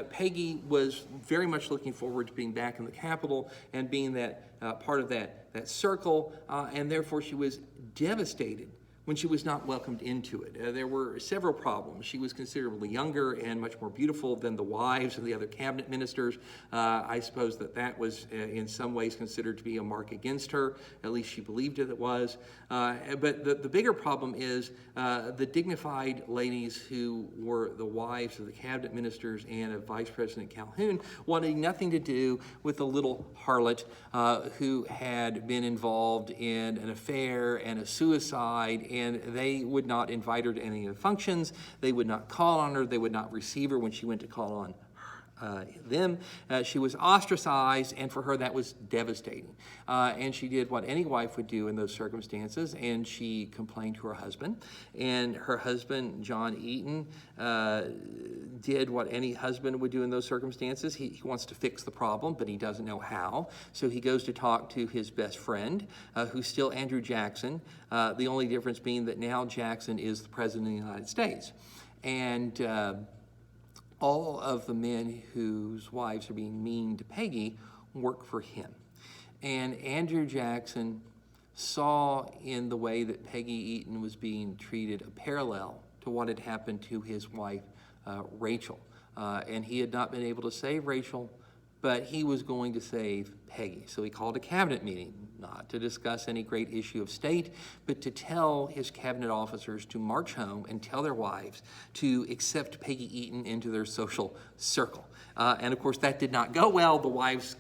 Peggy was very much looking forward to being back in the Capitol and being that part of that circle, and therefore she was devastated when she was not welcomed into it. There were several problems. She was considerably younger and much more beautiful than the wives of the other cabinet ministers. I suppose that was in some ways considered to be a mark against her. At least she believed it was. But the bigger problem is the dignified ladies who were the wives of the cabinet ministers and of Vice President Calhoun wanted nothing to do with the little harlot who had been involved in an affair and a suicide, and they would not invite her to any of the functions. They would not call on her. They would not receive her when she went to call on them. She was ostracized, and for her that was devastating. And she did what any wife would do in those circumstances, and she complained to her husband. And her husband, John Eaton, did what any husband would do in those circumstances. He wants to fix the problem, but he doesn't know how. So he goes to talk to his best friend, who's still Andrew Jackson, the only difference being that now Jackson is the president of the United States. And all of the men whose wives are being mean to Peggy work for him. And Andrew Jackson saw in the way that Peggy Eaton was being treated a parallel to what had happened to his wife, Rachel. And he had not been able to save Rachel, but he was going to save Peggy. So he called a cabinet meeting, not to discuss any great issue of state, but to tell his cabinet officers to march home and tell their wives to accept Peggy Eaton into their social circle. And of course, that did not go well. The wives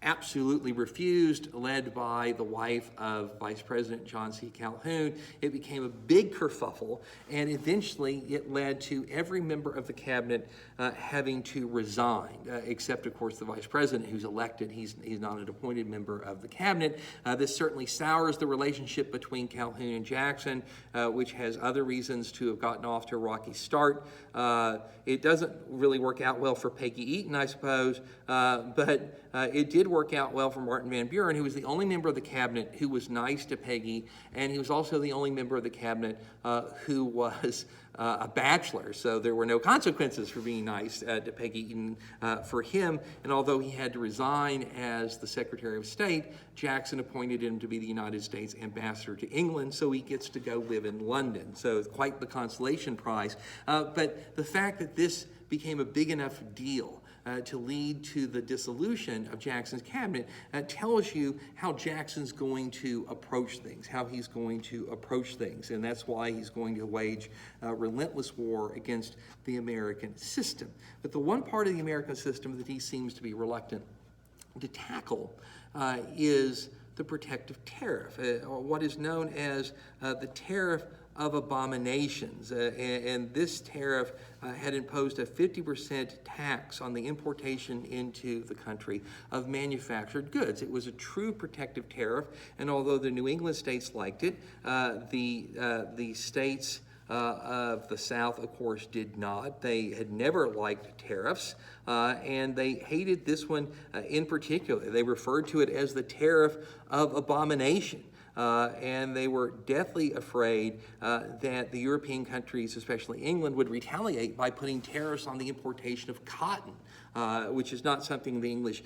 absolutely refused, led by the wife of Vice President John C. Calhoun. It became a big kerfuffle, and eventually it led to every member of the cabinet having to resign, except, of course, the Vice President, who's elected. He's not an appointed member of the cabinet. This certainly sours the relationship between Calhoun and Jackson, which has other reasons to have gotten off to a rocky start. It doesn't really work out well for Peggy Eaton, I suppose, but it did work out well for Martin Van Buren, who was the only member of the cabinet who was nice to Peggy, and he was also the only member of the cabinet who was a bachelor, so there were no consequences for being nice to Peggy Eaton for him. And although he had to resign as the Secretary of State, Jackson appointed him to be the United States ambassador to England, so he gets to go live in London. So it's quite the consolation prize. But the fact that this became a big enough deal to lead to the dissolution of Jackson's cabinet tells you how Jackson's going to approach things, and that's why he's going to wage a relentless war against the American system. But the one part of the American system that he seems to be reluctant to tackle is the protective tariff, or what is known as the tariff of abominations. And this tariff had imposed a 50% tax on the importation into the country of manufactured goods. It was a true protective tariff, and although the New England states liked it, the states of the South, of course, did not. They had never liked tariffs, and they hated this one in particular. They referred to it as the tariff of abomination. And they were deathly afraid that the European countries, especially England, would retaliate by putting tariffs on the importation of cotton, which is not something the English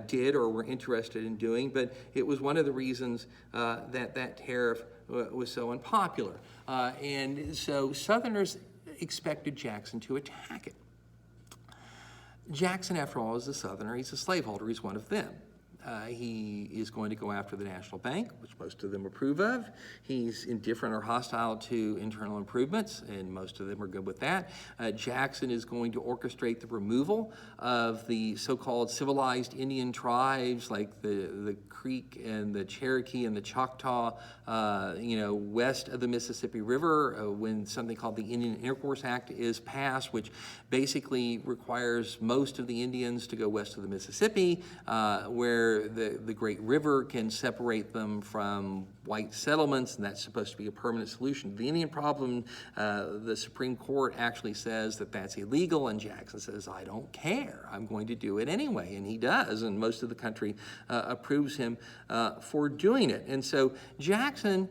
did or were interested in doing, but it was one of the reasons that tariff was so unpopular. And so Southerners expected Jackson to attack it. Jackson, after all, is a Southerner. He's a slaveholder. He's one of them. He is going to go after the National Bank, which most of them approve of. He's indifferent or hostile to internal improvements, and most of them are good with that. Jackson is going to orchestrate the removal of the so-called civilized Indian tribes like the Creek and the Cherokee and the Choctaw, west of the Mississippi River, when something called the Indian Intercourse Act is passed, which basically requires most of the Indians to go west of the Mississippi, where the Great River can separate them from white settlements, and that's supposed to be a permanent solution to the Indian problem. The Supreme Court actually says that that's illegal, and Jackson says, I don't care, I'm going to do it anyway, and he does, and most of the country approves him for doing it. And so Jackson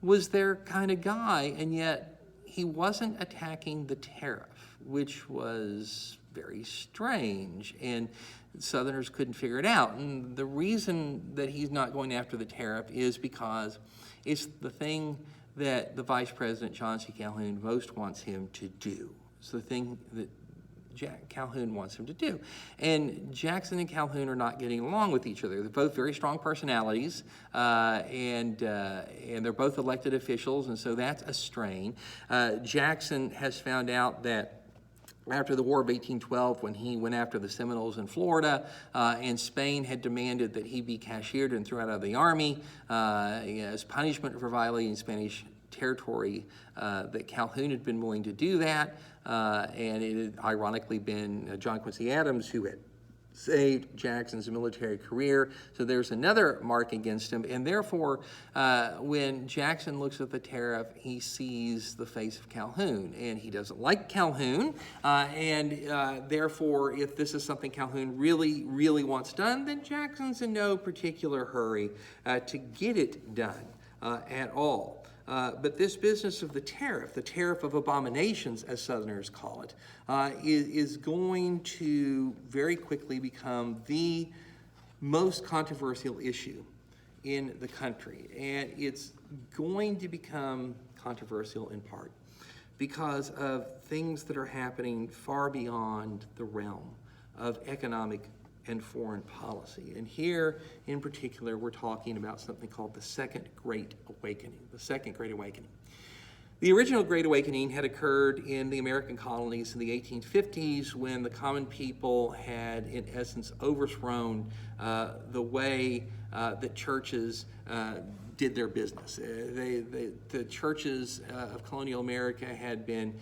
was their kind of guy, and yet he wasn't attacking the tariff, which was very strange, and Southerners couldn't figure it out. And the reason that he's not going after the tariff is because it's the thing that the Vice President, John C. Calhoun, most wants him to do. It's the thing that Calhoun wants him to do. And Jackson and Calhoun are not getting along with each other. They're both very strong personalities, and they're both elected officials, and so that's a strain. Jackson has found out that after the War of 1812, when he went after the Seminoles in Florida, and Spain had demanded that he be cashiered and thrown out of the army as punishment for violating Spanish territory, that Calhoun had been willing to do that, and it had ironically been John Quincy Adams who had saved Jackson's military career. So there's another mark against him, and therefore when Jackson looks at the tariff, he sees the face of Calhoun, and he doesn't like Calhoun, and therefore if this is something Calhoun really, really wants done, then Jackson's in no particular hurry to get it done at all. But this business of the tariff of abominations, as Southerners call it, is going to very quickly become the most controversial issue in the country. And it's going to become controversial in part because of things that are happening far beyond the realm of economic and foreign policy. And here, in particular, we're talking about something called the Second Great Awakening. The Second Great Awakening. The original Great Awakening had occurred in the American colonies in the 1850s when the common people had, in essence, overthrown the way that churches did their business. The churches of colonial America had been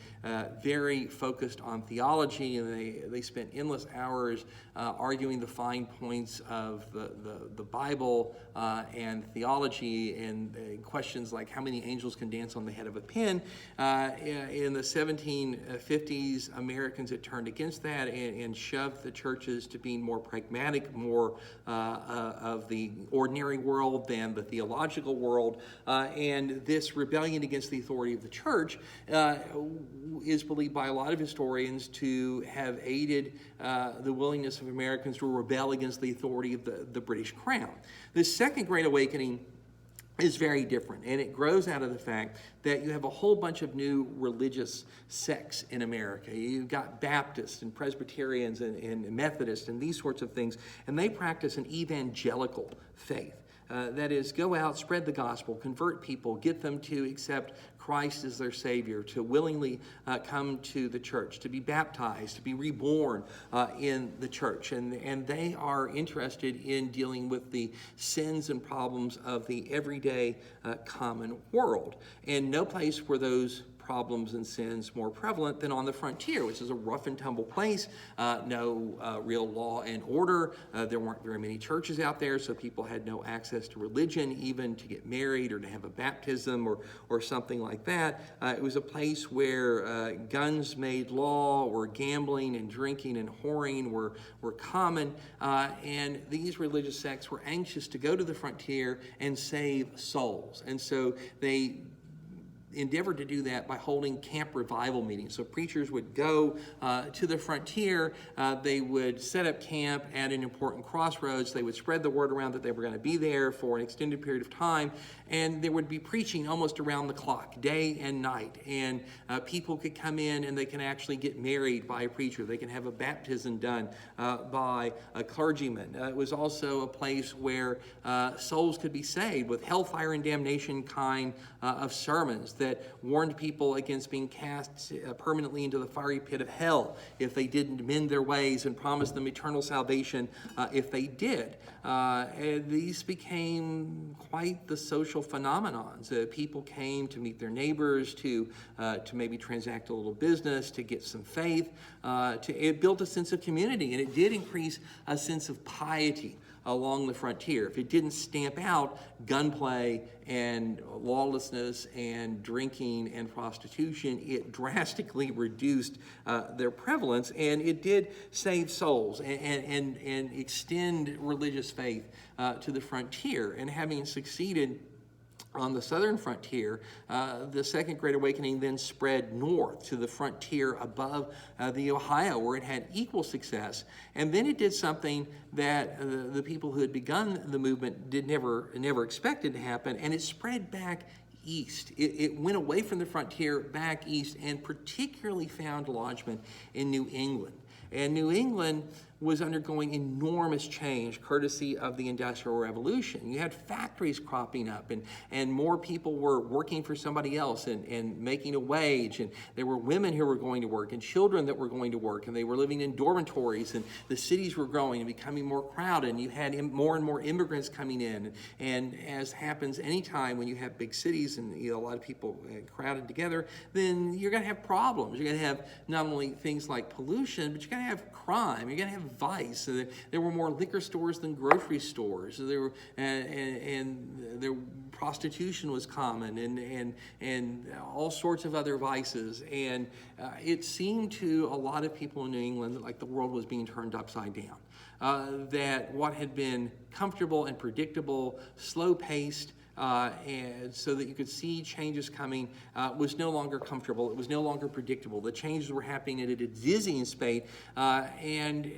very focused on theology, and they spent endless hours arguing the fine points of the Bible and theology, and questions like how many angels can dance on the head of a pin. In the 1750s, Americans had turned against that and shoved the churches to being more pragmatic, more of the ordinary world than the theological world. And this rebellion against the authority of the church is believed by a lot of historians to have aided the willingness of Americans to rebel against the authority of the British Crown. The Second Great Awakening is very different, and it grows out of the fact that you have a whole bunch of new religious sects in America. You've got Baptists and Presbyterians and Methodists and these sorts of things, and they practice an evangelical faith. That is, go out, spread the gospel, convert people, get them to accept Christ as their Savior, to willingly come to the church, to be baptized, to be reborn in the church. And they are interested in dealing with the sins and problems of the everyday common world. And no place where those problems and sins more prevalent than on the frontier, which is a rough and tumble place, no real law and order. There weren't very many churches out there, so people had no access to religion, even to get married or to have a baptism or something like that. It was a place where guns made law, or gambling and drinking and whoring were common, and these religious sects were anxious to go to the frontier and save souls. And so they endeavored to do that by holding camp revival meetings. So preachers would go to the frontier, they would set up camp at an important crossroads, they would spread the word around that they were going to be there for an extended period of time, and there would be preaching almost around the clock, day and night, and people could come in and they can actually get married by a preacher, they can have a baptism done by a clergyman. It was also a place where souls could be saved with hellfire and damnation kind of sermons that warned people against being cast permanently into the fiery pit of hell if they didn't mend their ways, and promised them eternal salvation if they did. And these became quite the social phenomenons. People came to meet their neighbors, to maybe transact a little business, to get some faith. It built a sense of community, and it did increase a sense of piety along the frontier. If it didn't stamp out gunplay and lawlessness and drinking and prostitution, it drastically reduced their prevalence, and it did save souls and extend religious faith to the frontier. And having succeeded on the southern frontier, the Second Great Awakening then spread north to the frontier above the Ohio, where it had equal success. And then it did something that the people who had begun the movement never expected to happen, and it spread back east. It went away from the frontier back east, and particularly found lodgment in New England. And New England was undergoing enormous change courtesy of the Industrial Revolution. You had factories cropping up, and more people were working for somebody else and making a wage, and there were women who were going to work and children that were going to work, and they were living in dormitories, and the cities were growing and becoming more crowded, and you had more and more immigrants coming in. And as happens anytime when you have big cities and a lot of people crowded together, then you're going to have problems. You're going to have not only things like pollution, but you're going to have crime. You're going to have vice. There were more liquor stores than grocery stores. There were, and there prostitution was common, and all sorts of other vices. And it seemed to a lot of people in New England like the world was being turned upside down. That what had been comfortable and predictable, slow-paced, and so that you could see changes coming, was no longer comfortable. It was no longer predictable. The changes were happening at a dizzying speed, and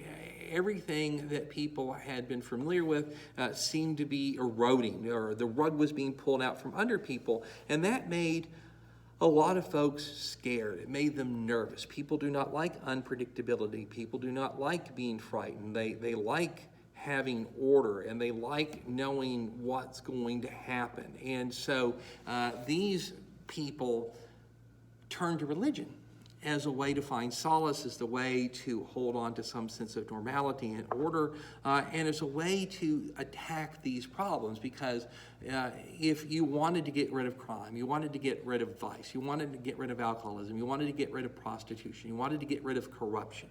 everything that people had been familiar with seemed to be eroding, or the rug was being pulled out from under people, and that made a lot of folks scared. It made them nervous. People do not like unpredictability. People do not like being frightened. They like having order, and they like knowing what's going to happen. And so these people turn to religion as a way to find solace, as the way to hold on to some sense of normality and order, and as a way to attack these problems. Because if you wanted to get rid of crime, you wanted to get rid of vice, you wanted to get rid of alcoholism, you wanted to get rid of prostitution, you wanted to get rid of corruption,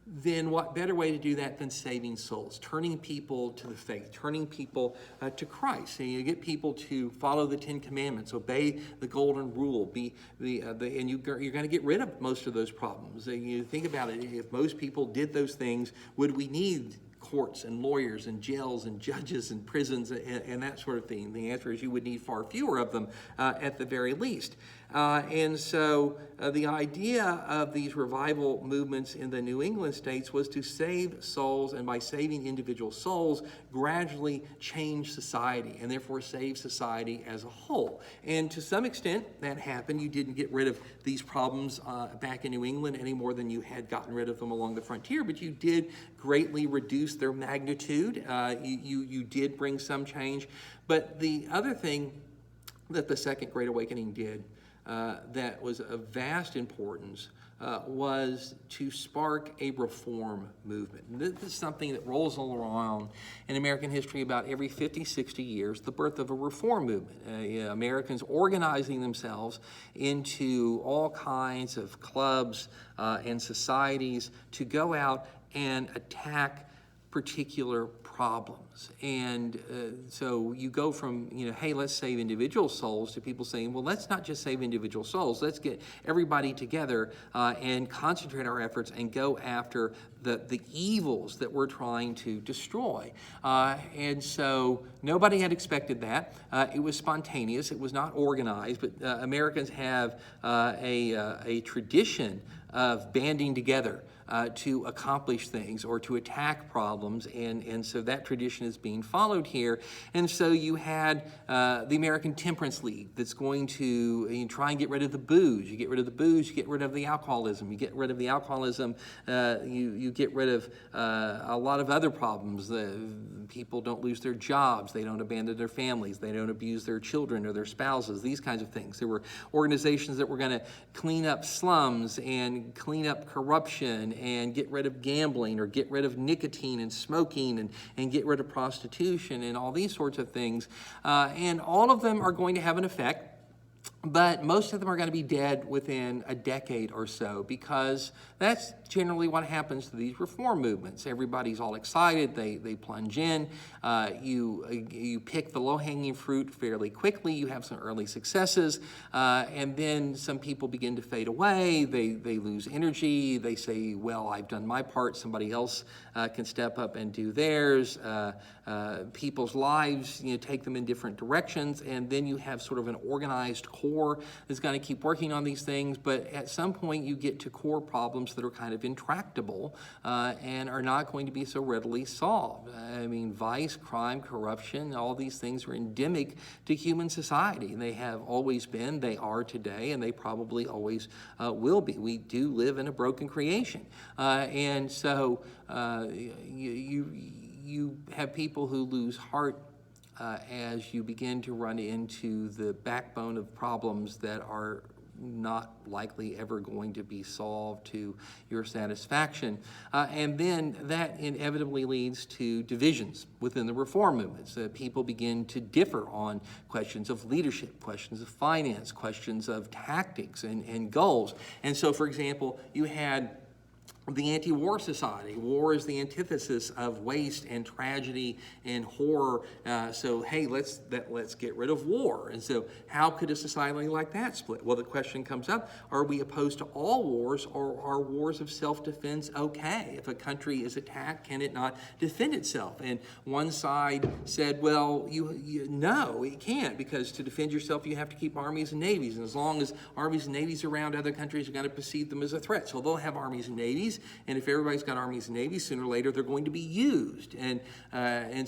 then what better way to do that than saving souls, turning people to the faith, turning people to Christ. And you get people to follow the Ten Commandments, obey the golden rule, and you're going to get rid of most of those problems. And you think about it, if most people did those things, would we need courts and lawyers and jails and judges and prisons and that sort of thing? The answer is you would need far fewer of them at the very least. And so the idea of these revival movements in the New England states was to save souls, and by saving individual souls, gradually change society, and therefore save society as a whole. And to some extent, that happened. You didn't get rid of these problems back in New England any more than you had gotten rid of them along the frontier, but you did greatly reduce their magnitude. You did bring some change. But the other thing that the Second Great Awakening did that was of vast importance was to spark a reform movement. And this is something that rolls all around in American history about every 50, 60 years, the birth of a reform movement. Americans organizing themselves into all kinds of clubs and societies to go out and attack particular problems. And so you go from, hey, let's save individual souls, to people saying, well, let's not just save individual souls. Let's get everybody together and concentrate our efforts and go after the evils that we're trying to destroy. And so nobody had expected that. It was spontaneous. It was not organized. But Americans have a tradition of banding together to accomplish things or to attack problems, and so that tradition is being followed here. And so you had the American Temperance League that's going to try and get rid of the booze. You get rid of the booze, you get rid of the alcoholism. You get rid of the alcoholism, you get rid of a lot of other problems. People don't lose their jobs, they don't abandon their families, they don't abuse their children or their spouses, these kinds of things. There were organizations that were going to clean up slums and clean up corruption and get rid of gambling or get rid of nicotine and smoking and get rid of prostitution and all these sorts of things. And all of them are going to have an effect, but most of them are going to be dead within a decade or so, because that's generally what happens to these reform movements. Everybody's all excited, they plunge in, you pick the low-hanging fruit fairly quickly, you have some early successes, and then some people begin to fade away, they lose energy, they say, well, I've done my part, somebody else can step up and do theirs. People's lives take them in different directions, and then you have sort of an organized core that's going to keep working on these things, but at some point you get to core problems that are kind of intractable and are not going to be so readily solved. I mean, vice, crime, corruption, all these things are endemic to human society. They have always been, they are today, and they probably always will be. We do live in a broken creation. And so you have people who lose heart as you begin to run into the backbone of problems that are not likely ever going to be solved to your satisfaction. And then that inevitably leads to divisions within the reform movements. People begin to differ on questions of leadership, questions of finance, questions of tactics and goals. And so, for example, you had the anti-war society. War is the antithesis of waste and tragedy and horror. So, hey, let's get rid of war. And so how could a society like that split? Well, the question comes up, are we opposed to all wars, or are wars of self-defense okay? If a country is attacked, can it not defend itself? And one side said, well, no, it can't, because to defend yourself, you have to keep armies and navies. And as long as armies and navies around, other countries are going to perceive them as a threat. So they'll have armies and navies. And if everybody's got armies and navies, sooner or later they're going to be used. And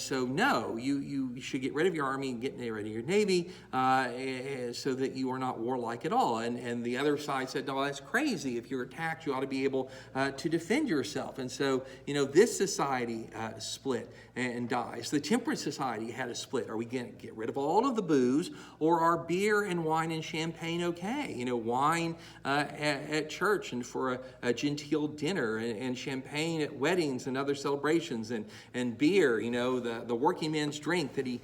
so no, you should get rid of your army and get rid of your navy so that you are not warlike at all. And the other side said, no, that's crazy. If you're attacked, you ought to be able to defend yourself. And so this society split and dies. The temperance society had a split. Are we going to get rid of all of the booze, or are beer and wine and champagne okay? Wine at church and for a genteel dinner. dinner, and champagne at weddings and other celebrations, and beer, the working man's drink that he,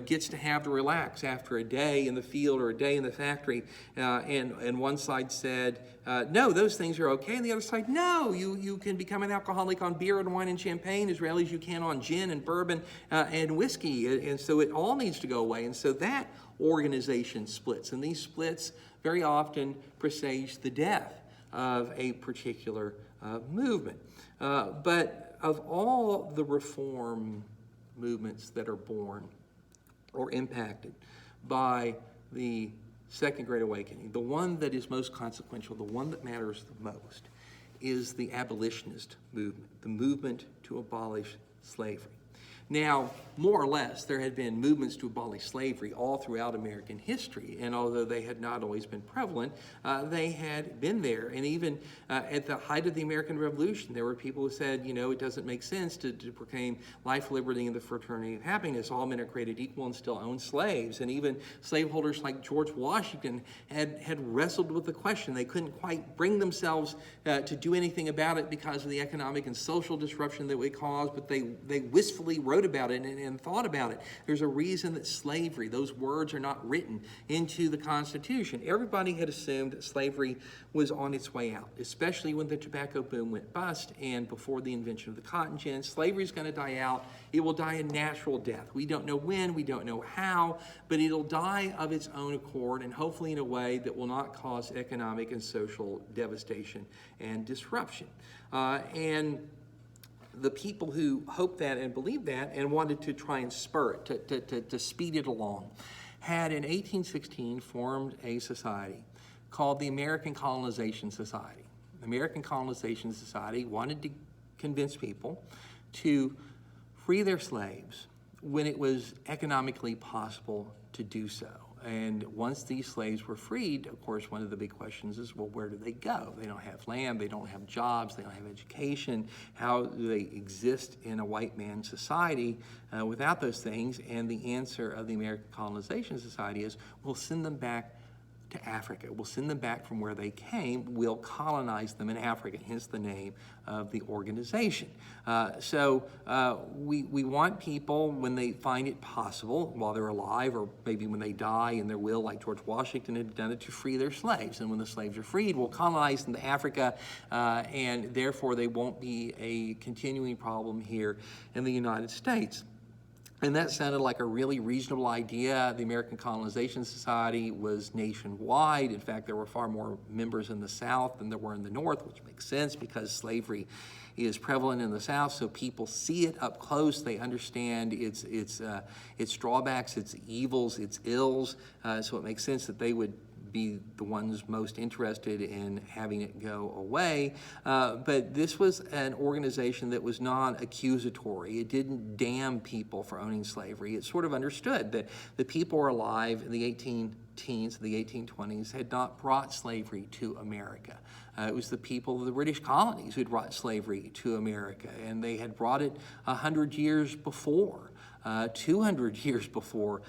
gets to have to relax after a day in the field or a day in the factory. And one side said, no, those things are okay. And the other side, no, you can become an alcoholic on beer and wine and champagne as rarely as you can on gin and bourbon and whiskey. And so it all needs to go away. And so that organization splits. And these splits very often presage the death of a particular movement. But of all the reform movements that are born or impacted by the Second Great Awakening, the one that is most consequential, the one that matters the most, is the abolitionist movement, the movement to abolish slavery. Now, more or less, there had been movements to abolish slavery all throughout American history, and although they had not always been prevalent, they had been there. And even at the height of the American Revolution, there were people who said, it doesn't make sense to proclaim life, liberty, and the fraternity of happiness. All men are created equal and still own slaves. And even slaveholders like George Washington had wrestled with the question. They couldn't quite bring themselves to do anything about it because of the economic and social disruption that it would cause, but they wistfully wrote about it and thought about it. There's a reason that slavery, those words are not written into the Constitution. Everybody had assumed that slavery was on its way out, especially when the tobacco boom went bust and before the invention of the cotton gin. Slavery is going to die out. It will die a natural death. We don't know when, we don't know how, but it'll die of its own accord, and hopefully in a way that will not cause economic and social devastation and disruption. And the people who hoped that and believed that and wanted to try and spur it, to speed it along, had in 1816 formed a society called the American Colonization Society. The American Colonization Society wanted to convince people to free their slaves when it was economically possible to do so. And once these slaves were freed, of course, one of the big questions is, well, where do they go? They don't have land, they don't have jobs, they don't have education. How do they exist in a white man's society without those things? And the answer of the American Colonization Society is, we'll send them back to Africa. We'll send them back from where they came. We'll colonize them in Africa, hence the name of the organization. So we want people, when they find it possible, while they're alive, or maybe when they die in their will, like George Washington had done it, to free their slaves. And when the slaves are freed, we'll colonize them to Africa, and therefore they won't be a continuing problem here in the United States. And that sounded like a really reasonable idea. The American Colonization Society was nationwide. In fact, there were far more members in the South than there were in the North, which makes sense because slavery is prevalent in the South, so people see it up close. They understand its drawbacks, its evils, its ills, so it makes sense that they would be the ones most interested in having it go away. But this was an organization that was non-accusatory. It didn't damn people for owning slavery. It sort of understood that the people who were alive in the 18-teens, the 1820s, had not brought slavery to America. It was the people of the British colonies who had brought slavery to America, and they had brought it 100 years before. 200 years before,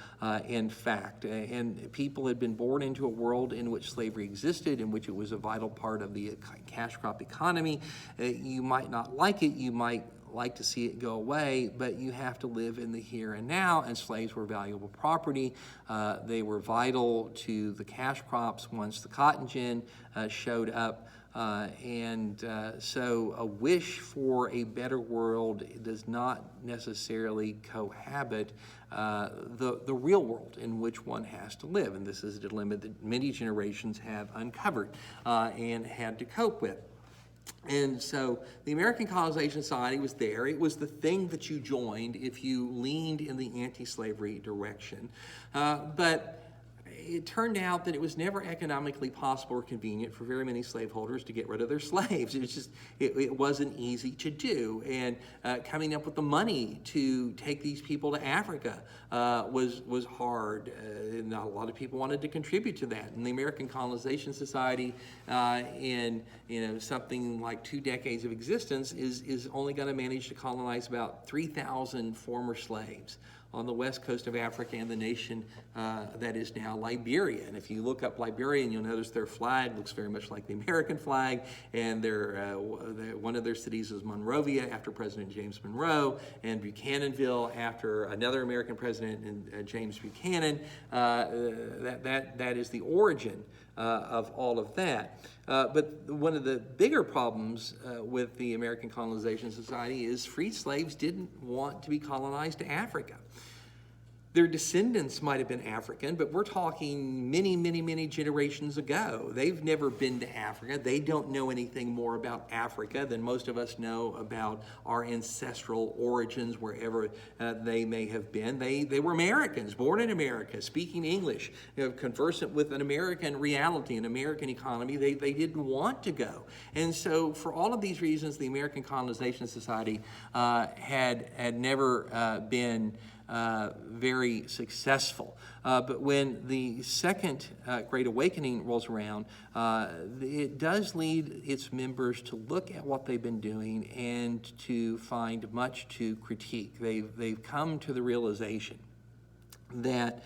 in fact. And people had been born into a world in which slavery existed, in which it was a vital part of the cash crop economy. You might not like it, you might like to see it go away, but you have to live in the here and now, and slaves were valuable property. They were vital to the cash crops once the cotton gin showed up. So a wish for a better world does not necessarily cohabit the real world in which one has to live. And this is a dilemma that many generations have uncovered and had to cope with. And so the American Colonization Society was there. It was the thing that you joined if you leaned in the anti-slavery direction. But it turned out that it was never economically possible or convenient for very many slaveholders to get rid of their slaves. It was just, it wasn't easy to do. And coming up with the money to take these people to Africa was hard. Not a lot of people wanted to contribute to that. And the American Colonization Society, in something like 2 decades of existence, is only going to manage to colonize about 3,000 former slaves on the west coast of Africa and the nation that is now Liberia. And if you look up Liberia, you'll notice their flag looks very much like the American flag, and one of their cities is Monrovia, after President James Monroe, and Buchananville, after another American president, James Buchanan. That is the origin of all of that. But one of the bigger problems with the American Colonization Society is freed slaves didn't want to be colonized to Africa. Their descendants might have been African, but we're talking many, many, many generations ago. They've never been to Africa. They don't know anything more about Africa than most of us know about our ancestral origins, wherever they may have been. They were Americans, born in America, speaking English, conversant with an American reality, an American economy. They didn't want to go. And so for all of these reasons, the American Colonization Society had never been very successful. But when the Second Great Awakening rolls around, it does lead its members to look at what they've been doing and to find much to critique. They've come to the realization that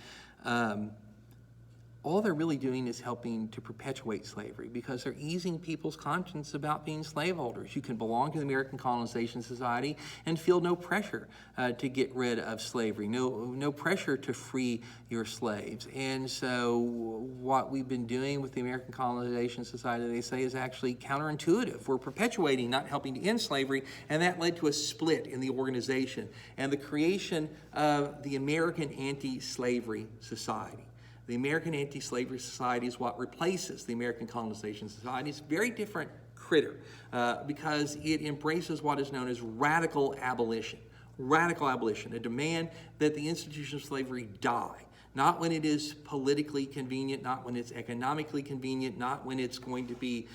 all they're really doing is helping to perpetuate slavery, because they're easing people's conscience about being slaveholders. You can belong to the American Colonization Society and feel no pressure to get rid of slavery, no pressure to free your slaves. And so what we've been doing with the American Colonization Society, they say, is actually counterintuitive. We're perpetuating, not helping to end slavery, and that led to a split in the organization and the creation of the American Anti-Slavery Society. The American Anti-Slavery Society is what replaces the American Colonization Society. It's a very different critter because it embraces what is known as radical abolition. Radical abolition, a demand that the institution of slavery die. Not when it is politically convenient, not when it's economically convenient, not when it's going to be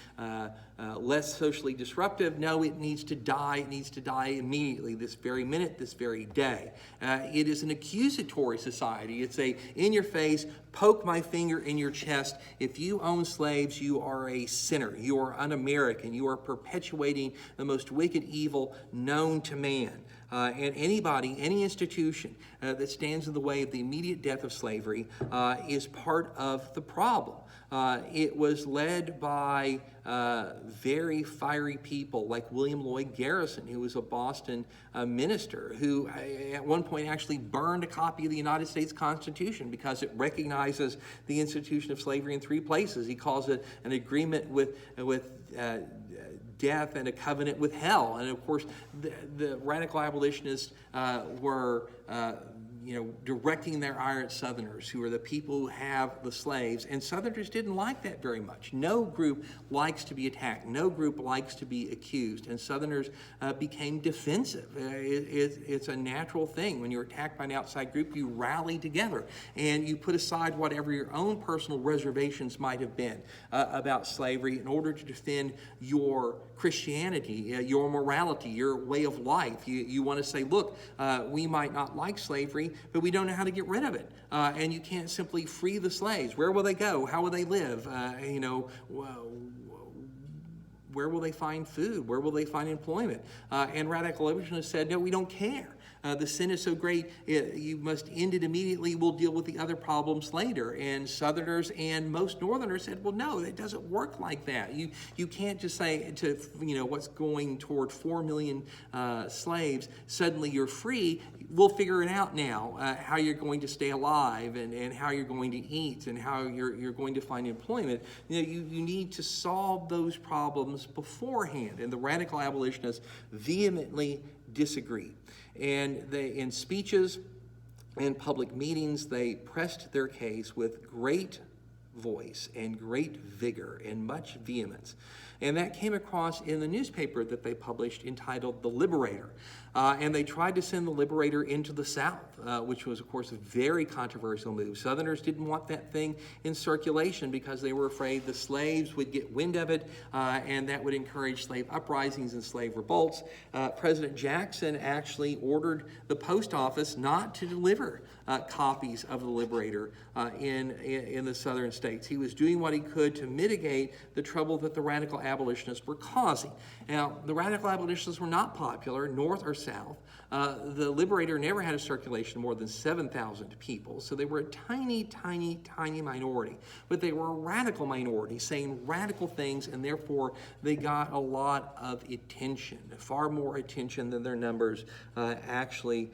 less socially disruptive. No, it needs to die. It needs to die immediately, this very minute, this very day. It is an accusatory society. It's a in-your-face, poke my finger in your chest. If you own slaves, you are a sinner. You are un-American. You are perpetuating the most wicked evil known to man. And anybody, any institution that stands in the way of the immediate death of slavery is part of the problem. It was led by very fiery people like William Lloyd Garrison, who was a Boston minister, who at one point actually burned a copy of the United States Constitution because it recognizes the institution of slavery in 3 places. He calls it an agreement with death and a covenant with hell. And of course, the radical abolitionists were directing their ire at Southerners, who are the people who have the slaves. And Southerners didn't like that very much. No group likes to be attacked. No group likes to be accused. And Southerners became defensive. It's a natural thing. When you're attacked by an outside group, you rally together and you put aside whatever your own personal reservations might have been about slavery in order to defend your Christianity, your morality, your way of life. You want to say, look, we might not like slavery, but we don't know how to get rid of it. And you can't simply free the slaves. Where will they go? How will they live? Where will they find food? Where will they find employment? And radical abolitionists said, no, we don't care. The sin is so great, you must end it immediately. We'll deal with the other problems later. And Southerners and most Northerners said, well, no, it doesn't work like that. You can't just say to, what's going toward 4 million slaves, suddenly you're free. We'll figure it out now, how you're going to stay alive and how you're going to eat and how you're going to find employment. You need to solve those problems beforehand. And the radical abolitionists vehemently disagree. And in speeches and public meetings, they pressed their case with great voice and great vigor and much vehemence. And that came across in the newspaper that they published entitled The Liberator. And they tried to send the Liberator into the South, which was, of course, a very controversial move. Southerners didn't want that thing in circulation because they were afraid the slaves would get wind of it, and that would encourage slave uprisings and slave revolts. President Jackson actually ordered the post office not to deliver copies of the Liberator in the southern states. He was doing what he could to mitigate the trouble that the radical abolitionists were causing. Now, the radical abolitionists were not popular, North or South. The Liberator never had a circulation of more than 7,000 people, so they were a tiny, tiny, tiny minority. But they were a radical minority, saying radical things, and therefore they got a lot of attention, far more attention than their numbers actually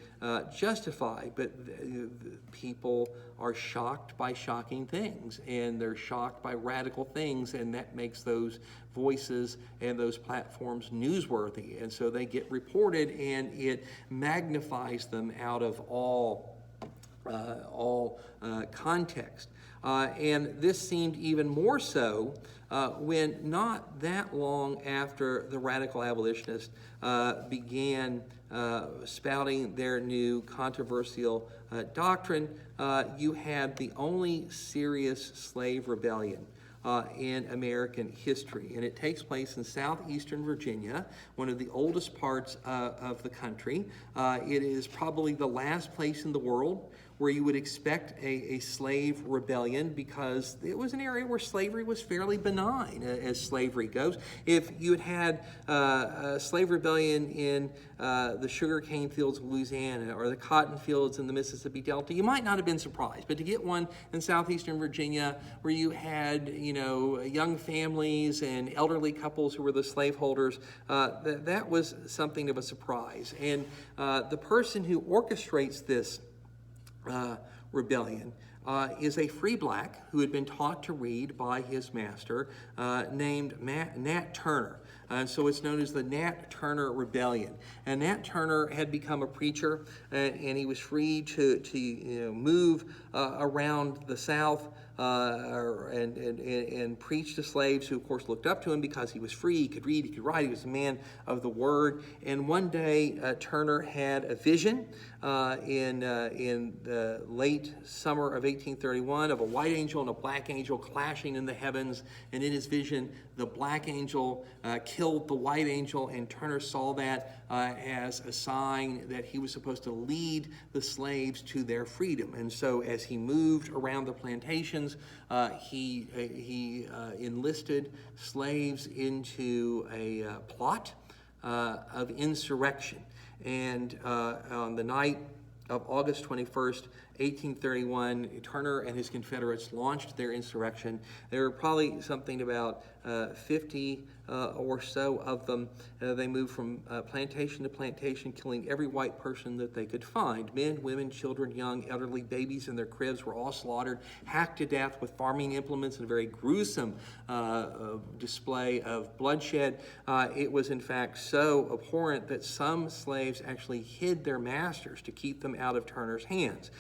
justify. But people are shocked by shocking things, and they're shocked by radical things, and that makes those voices and those platforms newsworthy. And so they get reported, and it magnifies them out of all context. And this seemed even more so when not that long after the radical abolitionists began spouting their new controversial doctrine, you had the only serious slave rebellion in American history. And it takes place in southeastern Virginia, one of the oldest parts of the country. It is probably the last place in the world where you would expect a slave rebellion, because it was an area where slavery was fairly benign as slavery goes. If you had a slave rebellion in the sugarcane fields of Louisiana or the cotton fields in the Mississippi Delta, you might not have been surprised. But to get one in southeastern Virginia where you had, young families and elderly couples who were the slaveholders, that was something of a surprise. And the person who orchestrates this rebellion is a free black who had been taught to read by his master named Nat Turner. So it's known as the Nat Turner Rebellion. And Nat Turner had become a preacher, and he was free to move around the South and preach to slaves who, of course, looked up to him because he was free, he could read, he could write, he was a man of the word. And one day, Turner had a vision in the late summer of 1831 of a white angel and a black angel clashing in the heavens. And in his vision, the black angel killed the white angel, and Turner saw that as a sign that he was supposed to lead the slaves to their freedom. And so as he moved around the plantations, he enlisted slaves into a plot of insurrection. And on the night of August 21st, 1831, Turner and his Confederates launched their insurrection. There were probably something about 50 or so of them. They moved from plantation to plantation, killing every white person that they could find. Men, women, children, young, elderly, babies in their cribs were all slaughtered, hacked to death with farming implements in a very gruesome display of bloodshed. It was, in fact, so abhorrent that some slaves actually hid their masters to keep them out of Turner's hands.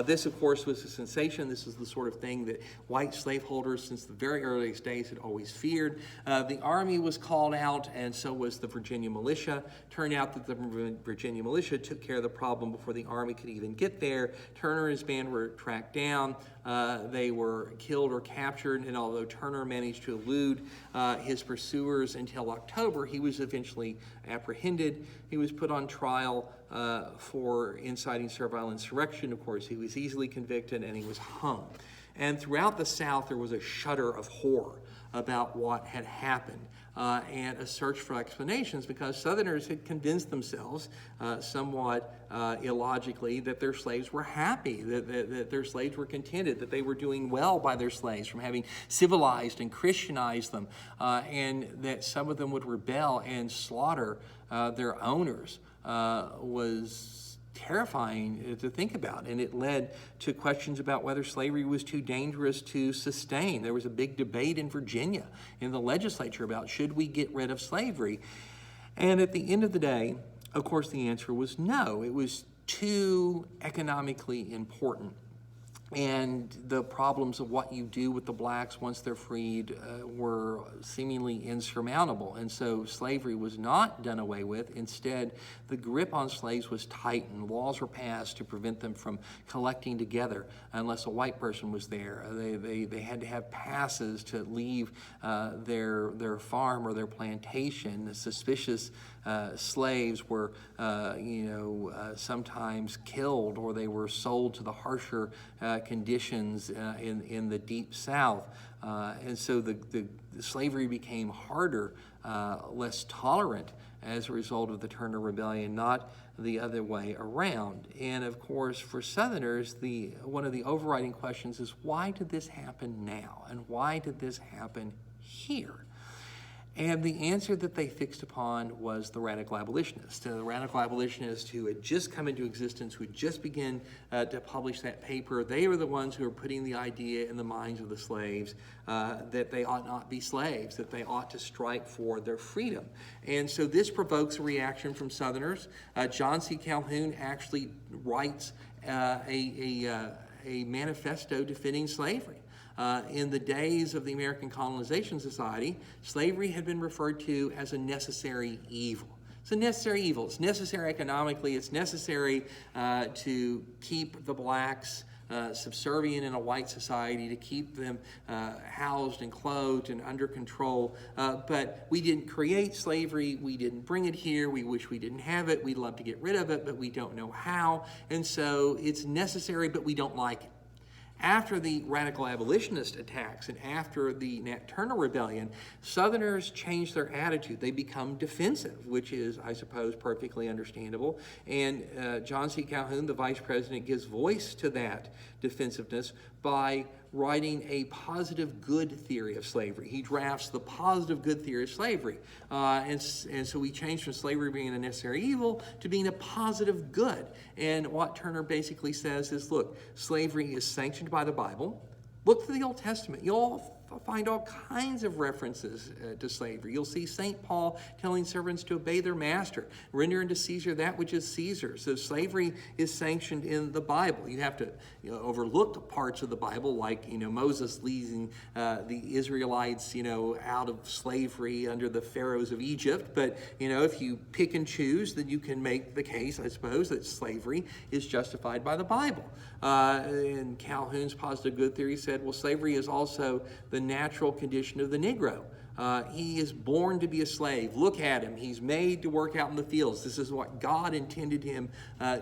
This, of course, was a sensation. This is the sort of thing that white slaveholders, since the very earliest days, had always feared. The Army was called out, and so was the Virginia militia. Turned out that the Virginia militia took care of the problem before the Army could even get there. Turner and his band were tracked down. They were killed or captured, and although Turner managed to elude his pursuers until October, he was eventually apprehended. He was put on trial for inciting servile insurrection. Of course, he was easily convicted, and he was hung. And throughout the South, there was a shudder of horror about what had happened, and a search for explanations, because Southerners had convinced themselves somewhat illogically that their slaves were happy, that their slaves were contented, that they were doing well by their slaves from having civilized and Christianized them, and that some of them would rebel and slaughter their owners was terrifying to think about, and it led to questions about whether slavery was too dangerous to sustain. There was a big debate in Virginia in the legislature about should we get rid of slavery, and at the end of the day, of course, the answer was no. It was too economically important. And the problems of what you do with the blacks once they're freed were seemingly insurmountable. And so slavery was not done away with. Instead, the grip on slaves was tightened. Laws were passed to prevent them from collecting together unless a white person was there. They had to have passes to leave their farm or their plantation. Suspicious slaves were, sometimes killed, or they were sold to the harsher conditions in the Deep South. And so the slavery became harder, less tolerant as a result of the Turner Rebellion, not the other way around. And of course, for Southerners, one of the overriding questions is, why did this happen now? And why did this happen here? And the answer that they fixed upon was the radical abolitionists. The radical abolitionists who had just come into existence, who had just begun to publish that paper, they were the ones who were putting the idea in the minds of the slaves that they ought not be slaves, that they ought to strike for their freedom. And so this provokes a reaction from Southerners. John C. Calhoun actually writes a manifesto defending slavery. In the days of the American Colonization Society, slavery had been referred to as a necessary evil. It's a necessary evil. It's necessary economically. It's necessary to keep the blacks subservient in a white society, to keep them housed and clothed and under control. But we didn't create slavery. We didn't bring it here. We wish we didn't have it. We'd love to get rid of it, but we don't know how. And so it's necessary, but we don't like it. After the radical abolitionist attacks and after the Nat Turner Rebellion, Southerners changed their attitude. They become defensive, which is, I suppose, perfectly understandable. And John C. Calhoun, the vice president, gives voice to that defensiveness by writing a positive good theory of slavery. He drafts the positive good theory of slavery. And so we changed from slavery being a necessary evil to being a positive good. And what Turner basically says is, look, slavery is sanctioned by the Bible. Look to the Old Testament. You'll find all kinds of references to slavery. You'll see St. Paul telling servants to obey their master, render unto Caesar that which is Caesar. So slavery is sanctioned in the Bible. You have to overlook parts of the Bible, like Moses leading the Israelites out of slavery under the pharaohs of Egypt. But if you pick and choose, then you can make the case, I suppose, that slavery is justified by the Bible. And Calhoun's positive good theory said, well, slavery is also the natural condition of the Negro. He is born to be a slave. Look at him. He's made to work out in the fields. This is what God intended him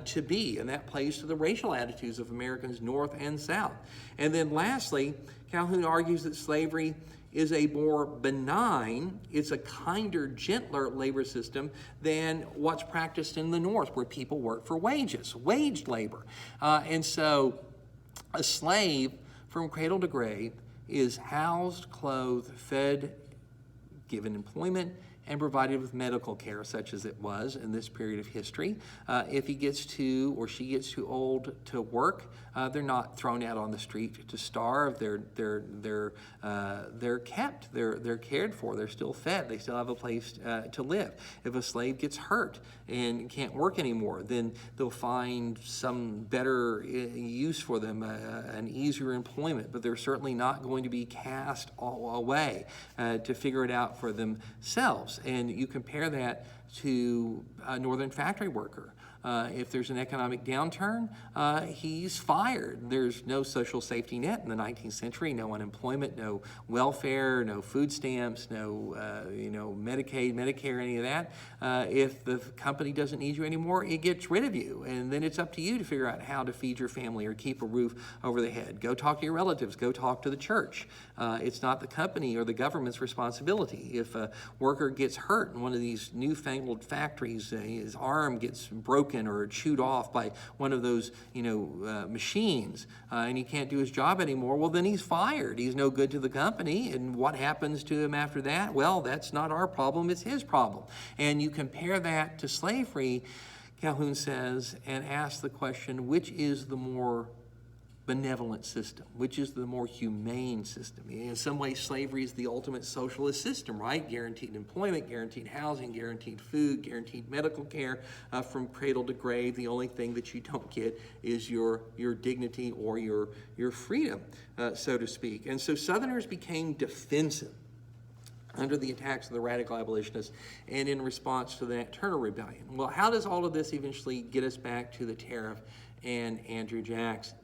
to be. And that plays to the racial attitudes of Americans North and South. And then lastly, Calhoun argues that slavery is a more benign, it's a kinder, gentler labor system than what's practiced in the North, where people work for wages, waged labor. And so a slave from cradle to grave is housed, clothed, fed, given employment, and provided with medical care, such as it was in this period of history. If he gets to, or she gets too old to work, they're not thrown out on the street to starve. They're kept. They're cared for. They're still fed. They still have a place to live. If a slave gets hurt and can't work anymore, then they'll find some better use for them, an easier employment. But they're certainly not going to be cast all away to figure it out for themselves. And you compare that to a northern factory worker. If there's an economic downturn, he's fired. There's no social safety net in the 19th century, no unemployment, no welfare, no food stamps, no Medicaid, Medicare, any of that. If the company doesn't need you anymore, it gets rid of you. And then it's up to you to figure out how to feed your family or keep a roof over the head. Go talk to your relatives. Go talk to the church. It's not the company or the government's responsibility. If a worker gets hurt in one of these newfangled factories, his arm gets broken or chewed off by one of those machines, and he can't do his job anymore, well, then he's fired. He's no good to the company. And what happens to him after that? Well, that's not our problem, it's his problem. And you compare that to slavery, Calhoun says, and asks the question, which is the more benevolent system? Which is the more humane system? In some ways, slavery is the ultimate socialist system, right? Guaranteed employment, guaranteed housing, guaranteed food, guaranteed medical care from cradle to grave. The only thing that you don't get is your dignity or your freedom, so to speak. And so Southerners became defensive under the attacks of the radical abolitionists and in response to the Nat Turner Rebellion. Well, how does all of this eventually get us back to the tariff and Andrew Jackson?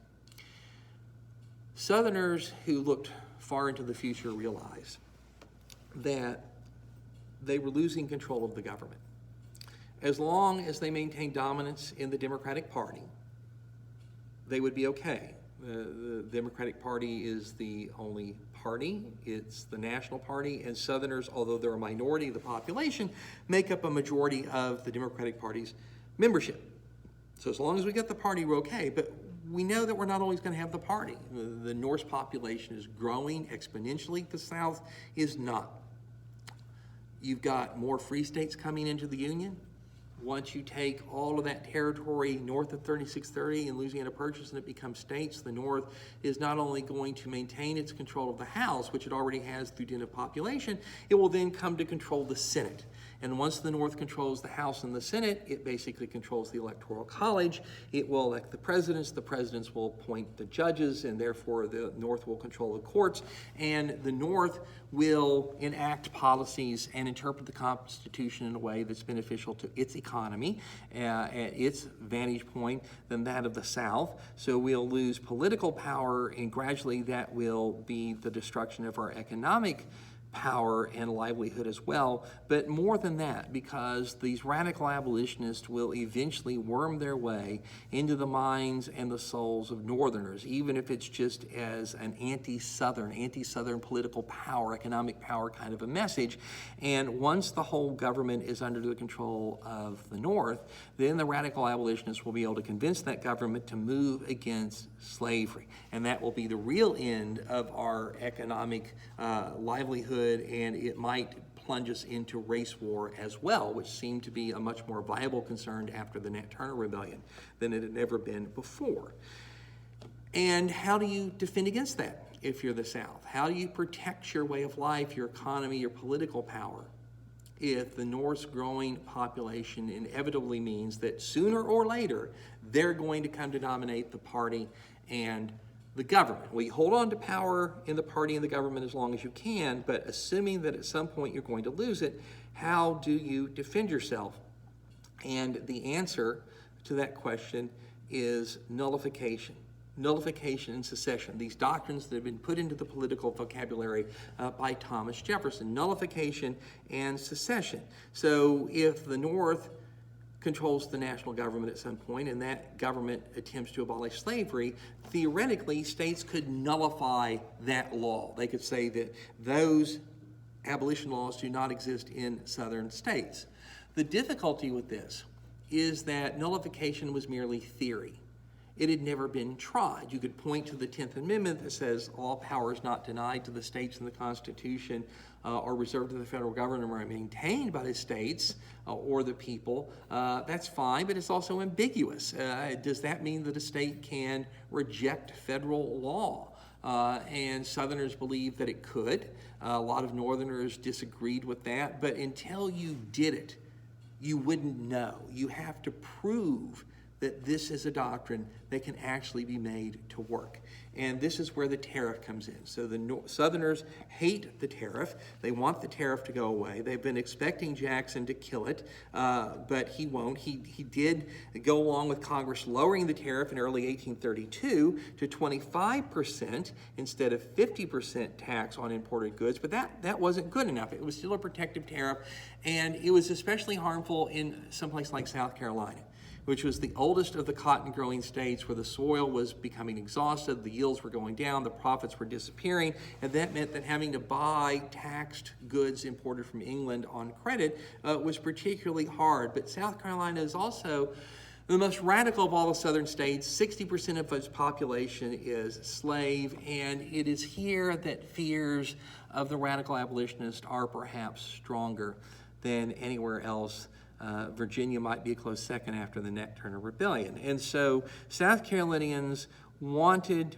Southerners who looked far into the future realized that they were losing control of the government. As long as they maintain dominance in the Democratic Party, they would be okay. The Democratic Party is the only party. It's the national party, and Southerners, although they're a minority of the population, make up a majority of the Democratic Party's membership. So as long as we get the party, we're okay, but we know that we're not always going to have the party. The North's population is growing exponentially. The South is not. You've got more free states coming into the Union. Once you take all of that territory north of 3630 and Louisiana Purchase and it becomes states, the North is not only going to maintain its control of the House, which it already has through dint of population, it will then come to control the Senate. And once the North controls the House and the Senate, it basically controls the Electoral College. It will elect the presidents will appoint the judges, and therefore the North will control the courts, and the North will enact policies and interpret the Constitution in a way that's beneficial to its economy, at its vantage point, than that of the South. So we'll lose political power, and gradually that will be the destruction of our economic power and livelihood as well. But more than that, because these radical abolitionists will eventually worm their way into the minds and the souls of Northerners, even if it's just as an anti-Southern political power, economic power kind of a message. And once the whole government is under the control of the North, then the radical abolitionists will be able to convince that government to move against slavery. And that will be the real end of our economic livelihood, and it might plunge us into race war as well, which seemed to be a much more viable concern after the Nat Turner Rebellion than it had ever been before. And how do you defend against that if you're the South? How do you protect your way of life, your economy, your political power, if the North's growing population inevitably means that sooner or later they're going to come to dominate the party and the government? Well, you hold on to power in the party and the government as long as you can, but assuming that at some point you're going to lose it, how do you defend yourself? And the answer to that question is nullification. Nullification and secession, these doctrines that have been put into the political vocabulary by Thomas Jefferson. Nullification and secession. So if the North controls the national government at some point, and that government attempts to abolish slavery, theoretically, states could nullify that law. They could say that those abolition laws do not exist in southern states. The difficulty with this is that nullification was merely theory. It had never been tried. You could point to the 10th Amendment that says all power is not denied to the states in the Constitution or reserved to the federal government or maintained by the states or the people. That's fine, but it's also ambiguous. Does that mean that a state can reject federal law? And Southerners believed that it could. A lot of Northerners disagreed with that, but until you did it, you wouldn't know. You have to prove that this is a doctrine that can actually be made to work. And this is where the tariff comes in. So the Southerners hate the tariff. They want the tariff to go away. They've been expecting Jackson to kill it, but he won't. He did go along with Congress lowering the tariff in early 1832 to 25% instead of 50% tax on imported goods, but that wasn't good enough. It was still a protective tariff, and it was especially harmful in some place like South Carolina, which was the oldest of the cotton-growing states, where the soil was becoming exhausted, the yields were going down, the profits were disappearing, and that meant that having to buy taxed goods imported from England on credit was particularly hard. But South Carolina is also the most radical of all the southern states. 60% of its population is slave, and it is here that fears of the radical abolitionists are perhaps stronger than anywhere else. Virginia might be a close second after the Nat Turner Rebellion. And so South Carolinians wanted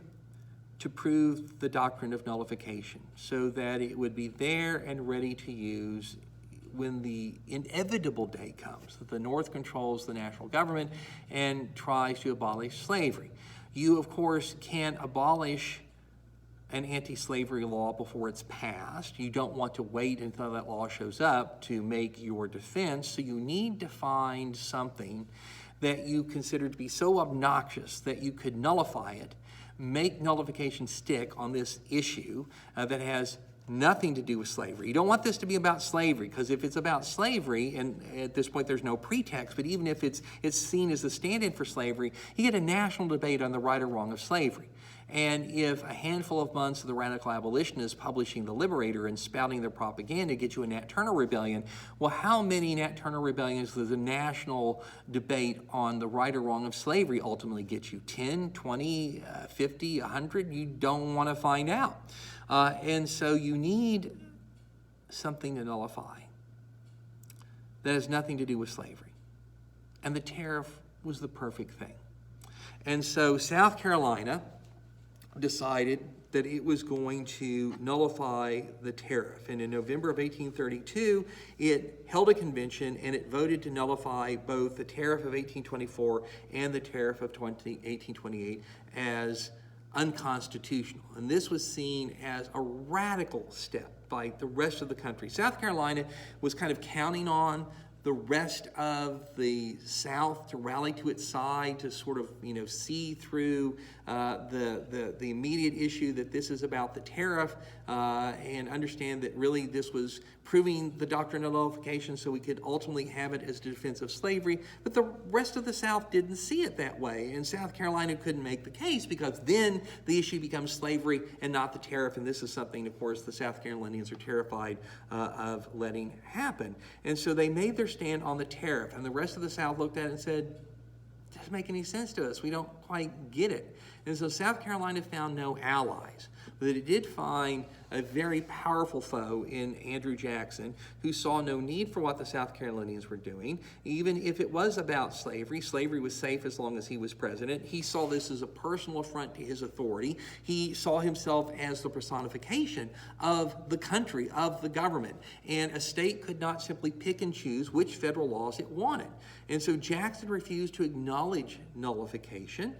to prove the doctrine of nullification so that it would be there and ready to use when the inevitable day comes that the North controls the national government and tries to abolish slavery. You, of course, can't abolish an anti-slavery law before it's passed. You don't want to wait until that law shows up to make your defense, so you need to find something that you consider to be so obnoxious that you could nullify it, make nullification stick on this issue that has nothing to do with slavery. You don't want this to be about slavery, because if it's about slavery, and at this point there's no pretext, but even if it's seen as the stand-in for slavery, you get a national debate on the right or wrong of slavery. And if a handful of months of the radical abolitionists publishing The Liberator and spouting their propaganda get you a Nat Turner rebellion, well, how many Nat Turner rebellions does the national debate on the right or wrong of slavery ultimately get you? 10, 20, 50, 100? You don't want to find out. And so you need something to nullify that has nothing to do with slavery. And the tariff was the perfect thing. And so South Carolina decided that it was going to nullify the tariff. And in November of 1832, it held a convention and it voted to nullify both the tariff of 1824 and the tariff of 1828 as unconstitutional. And this was seen as a radical step by the rest of the country. South Carolina was kind of counting on the rest of the South to rally to its side, to sort of, see through the immediate issue that this is about the tariff, and understand that really this was proving the doctrine of nullification so we could ultimately have it as a defense of slavery. But the rest of the South didn't see it that way, and South Carolina couldn't make the case, because then the issue becomes slavery and not the tariff, and this is something, of course, the South Carolinians are terrified of letting happen. And so they made their stand on the tariff, and the rest of the South looked at it and said, it doesn't make any sense to us. We don't quite get it. And so South Carolina found no allies, but it did find a very powerful foe in Andrew Jackson, who saw no need for what the South Carolinians were doing. Even if it was about slavery, slavery was safe as long as he was president. He saw this as a personal affront to his authority. He saw himself as the personification of the country, of the government. And a state could not simply pick and choose which federal laws it wanted. And so Jackson refused to acknowledge nullification.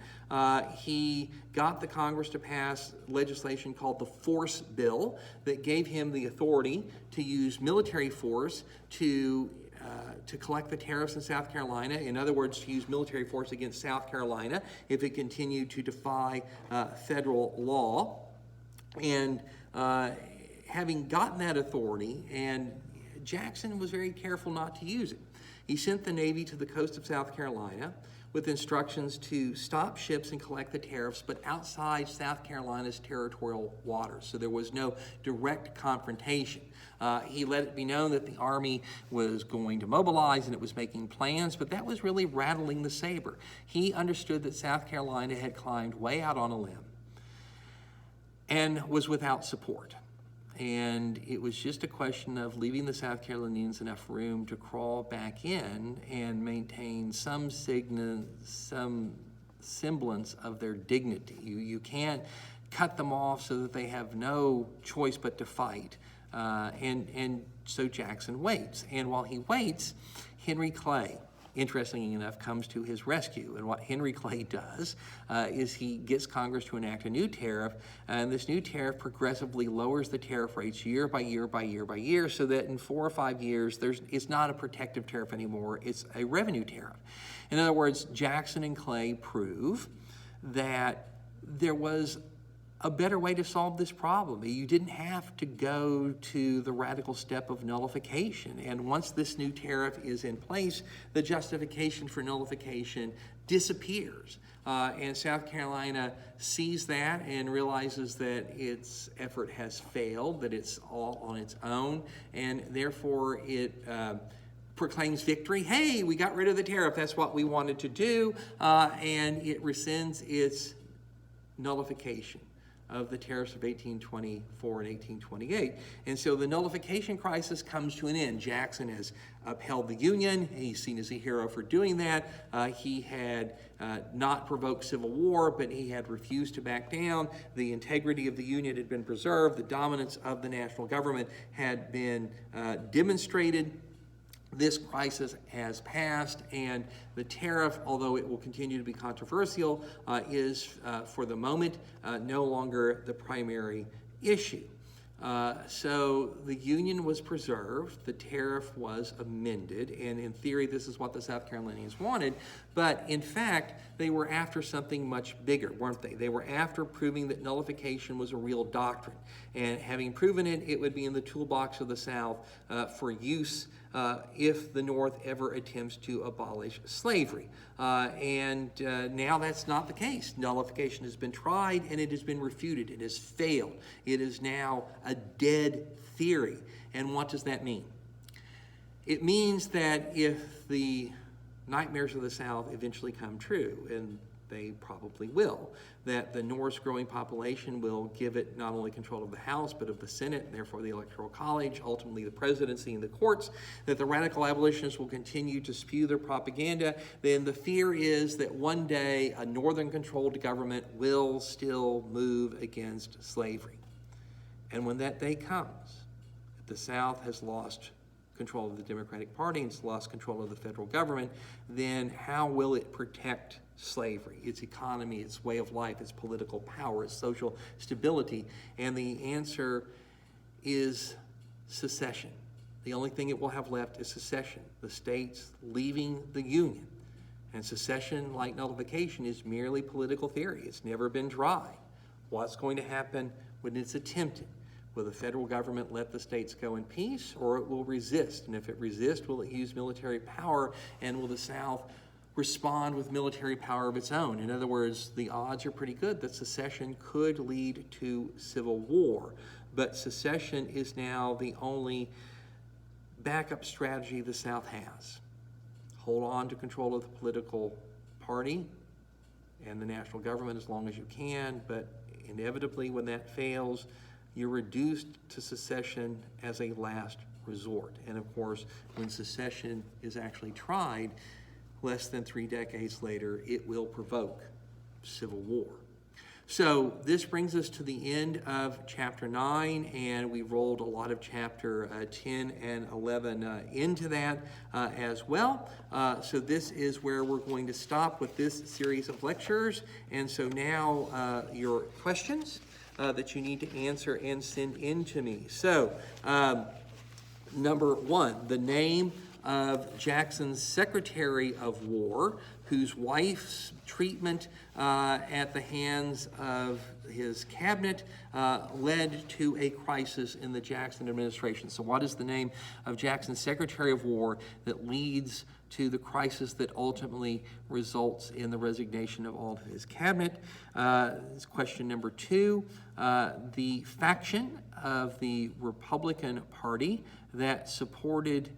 He got the Congress to pass legislation called the Force Bill that gave him the authority to use military force to collect the tariffs in South Carolina. In other words, to use military force against South Carolina if it continued to defy federal law. And having gotten that authority, and Jackson was very careful not to use it. He sent the Navy to the coast of South Carolina with instructions to stop ships and collect the tariffs, but outside South Carolina's territorial waters. So there was no direct confrontation. He let it be known that the Army was going to mobilize and it was making plans, but that was really rattling the saber. He understood that South Carolina had climbed way out on a limb and was without support. And it was just a question of leaving the South Carolinians enough room to crawl back in and maintain some semblance of their dignity. You can't cut them off so that they have no choice but to fight. And so Jackson waits. And while he waits, Henry Clay, interestingly enough, comes to his rescue. And what Henry Clay does is he gets Congress to enact a new tariff, and this new tariff progressively lowers the tariff rates year by year by year by year, so that in 4 or 5 years, it's not a protective tariff anymore, it's a revenue tariff. In other words, Jackson and Clay prove that there was a better way to solve this problem. You didn't have to go to the radical step of nullification. And once this new tariff is in place, the justification for nullification disappears. And South Carolina sees that and realizes that its effort has failed, that it's all on its own, and therefore it proclaims victory. Hey, we got rid of the tariff. That's what we wanted to do. And it rescinds its nullification of the tariffs of 1824 and 1828. And so the nullification crisis comes to an end. Jackson has upheld the Union. He's seen as a hero for doing that. He had not provoked civil war, but he had refused to back down. The integrity of the Union had been preserved. The dominance of the national government had been demonstrated. This crisis has passed, and the tariff, although it will continue to be controversial, is, for the moment, no longer the primary issue. So the Union was preserved, the tariff was amended, and in theory this is what the South Carolinians wanted, but in fact they were after something much bigger, weren't they? They were after proving that nullification was a real doctrine, and having proven it, it would be in the toolbox of the South for use if the North ever attempts to abolish slavery. Now that's not the case. Nullification has been tried and it has been refuted. It has failed. It is now a dead theory. And what does that mean? It means that if the nightmares of the South eventually come true, and they probably will, that the North's growing population will give it not only control of the House, but of the Senate, and therefore the Electoral College, ultimately the presidency and the courts, that the radical abolitionists will continue to spew their propaganda, then the fear is that one day a Northern-controlled government will still move against slavery. And when that day comes, if the South has lost control of the Democratic Party and it's lost control of the federal government, then how will it protect slavery, its economy, its way of life, its political power, its social stability? And the answer is secession. The only thing it will have left is secession, the states leaving the Union. And secession, like nullification, is merely political theory. It's never been tried. What's going to happen when it's attempted? Will the federal government let the states go in peace, or it will resist? And if it resists, will it use military power, and will the South respond with military power of its own? In other words, the odds are pretty good that secession could lead to civil war, but secession is now the only backup strategy the South has. Hold on to control of the political party and the national government as long as you can, but inevitably when that fails, you're reduced to secession as a last resort. And of course, when secession is actually tried, less than 3 decades later, it will provoke civil war. So this brings us to the end of chapter 9, and we rolled a lot of chapter 10 and 11 into that as well. So this is where we're going to stop with this series of lectures. And so now your questions that you need to answer and send in to me. So number 1, the name of Jackson's Secretary of War, whose wife's treatment at the hands of his cabinet led to a crisis in the Jackson administration. So what is the name of Jackson's Secretary of War that leads to the crisis that ultimately results in the resignation of all of his cabinet? Is question number 2. The faction of the Republican Party that supported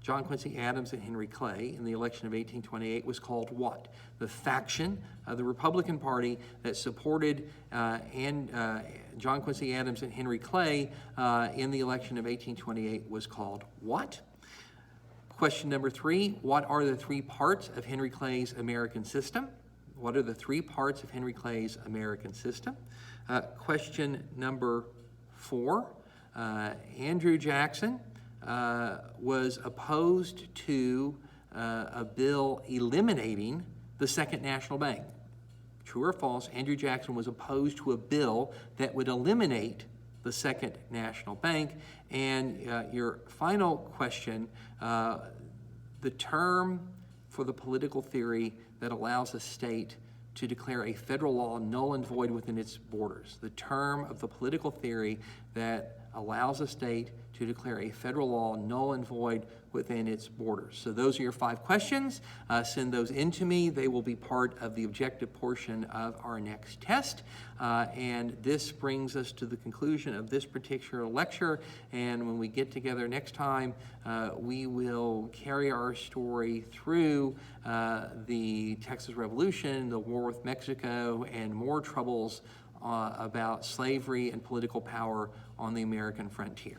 John Quincy Adams and Henry Clay in the election of 1828 was called what? The faction of the Republican Party that supported John Quincy Adams and Henry Clay in the election of 1828 was called what? Question number 3, what are the 3 parts of Henry Clay's American system? What are the 3 parts of Henry Clay's American system? Question number 4, Andrew Jackson was opposed to a bill eliminating the Second National Bank. True or false, Andrew Jackson was opposed to a bill that would eliminate the Second National Bank. And your final question, the term for the political theory that allows a state to declare a federal law null and void within its borders. The term of the political theory that allows a state to declare a federal law null and void within its borders. So those are your 5 questions. Send those in to me. They will be part of the objective portion of our next test. And this brings us to the conclusion of this particular lecture. And when we get together next time, we will carry our story through the Texas Revolution, the war with Mexico, and more troubles about slavery and political power on the American frontier.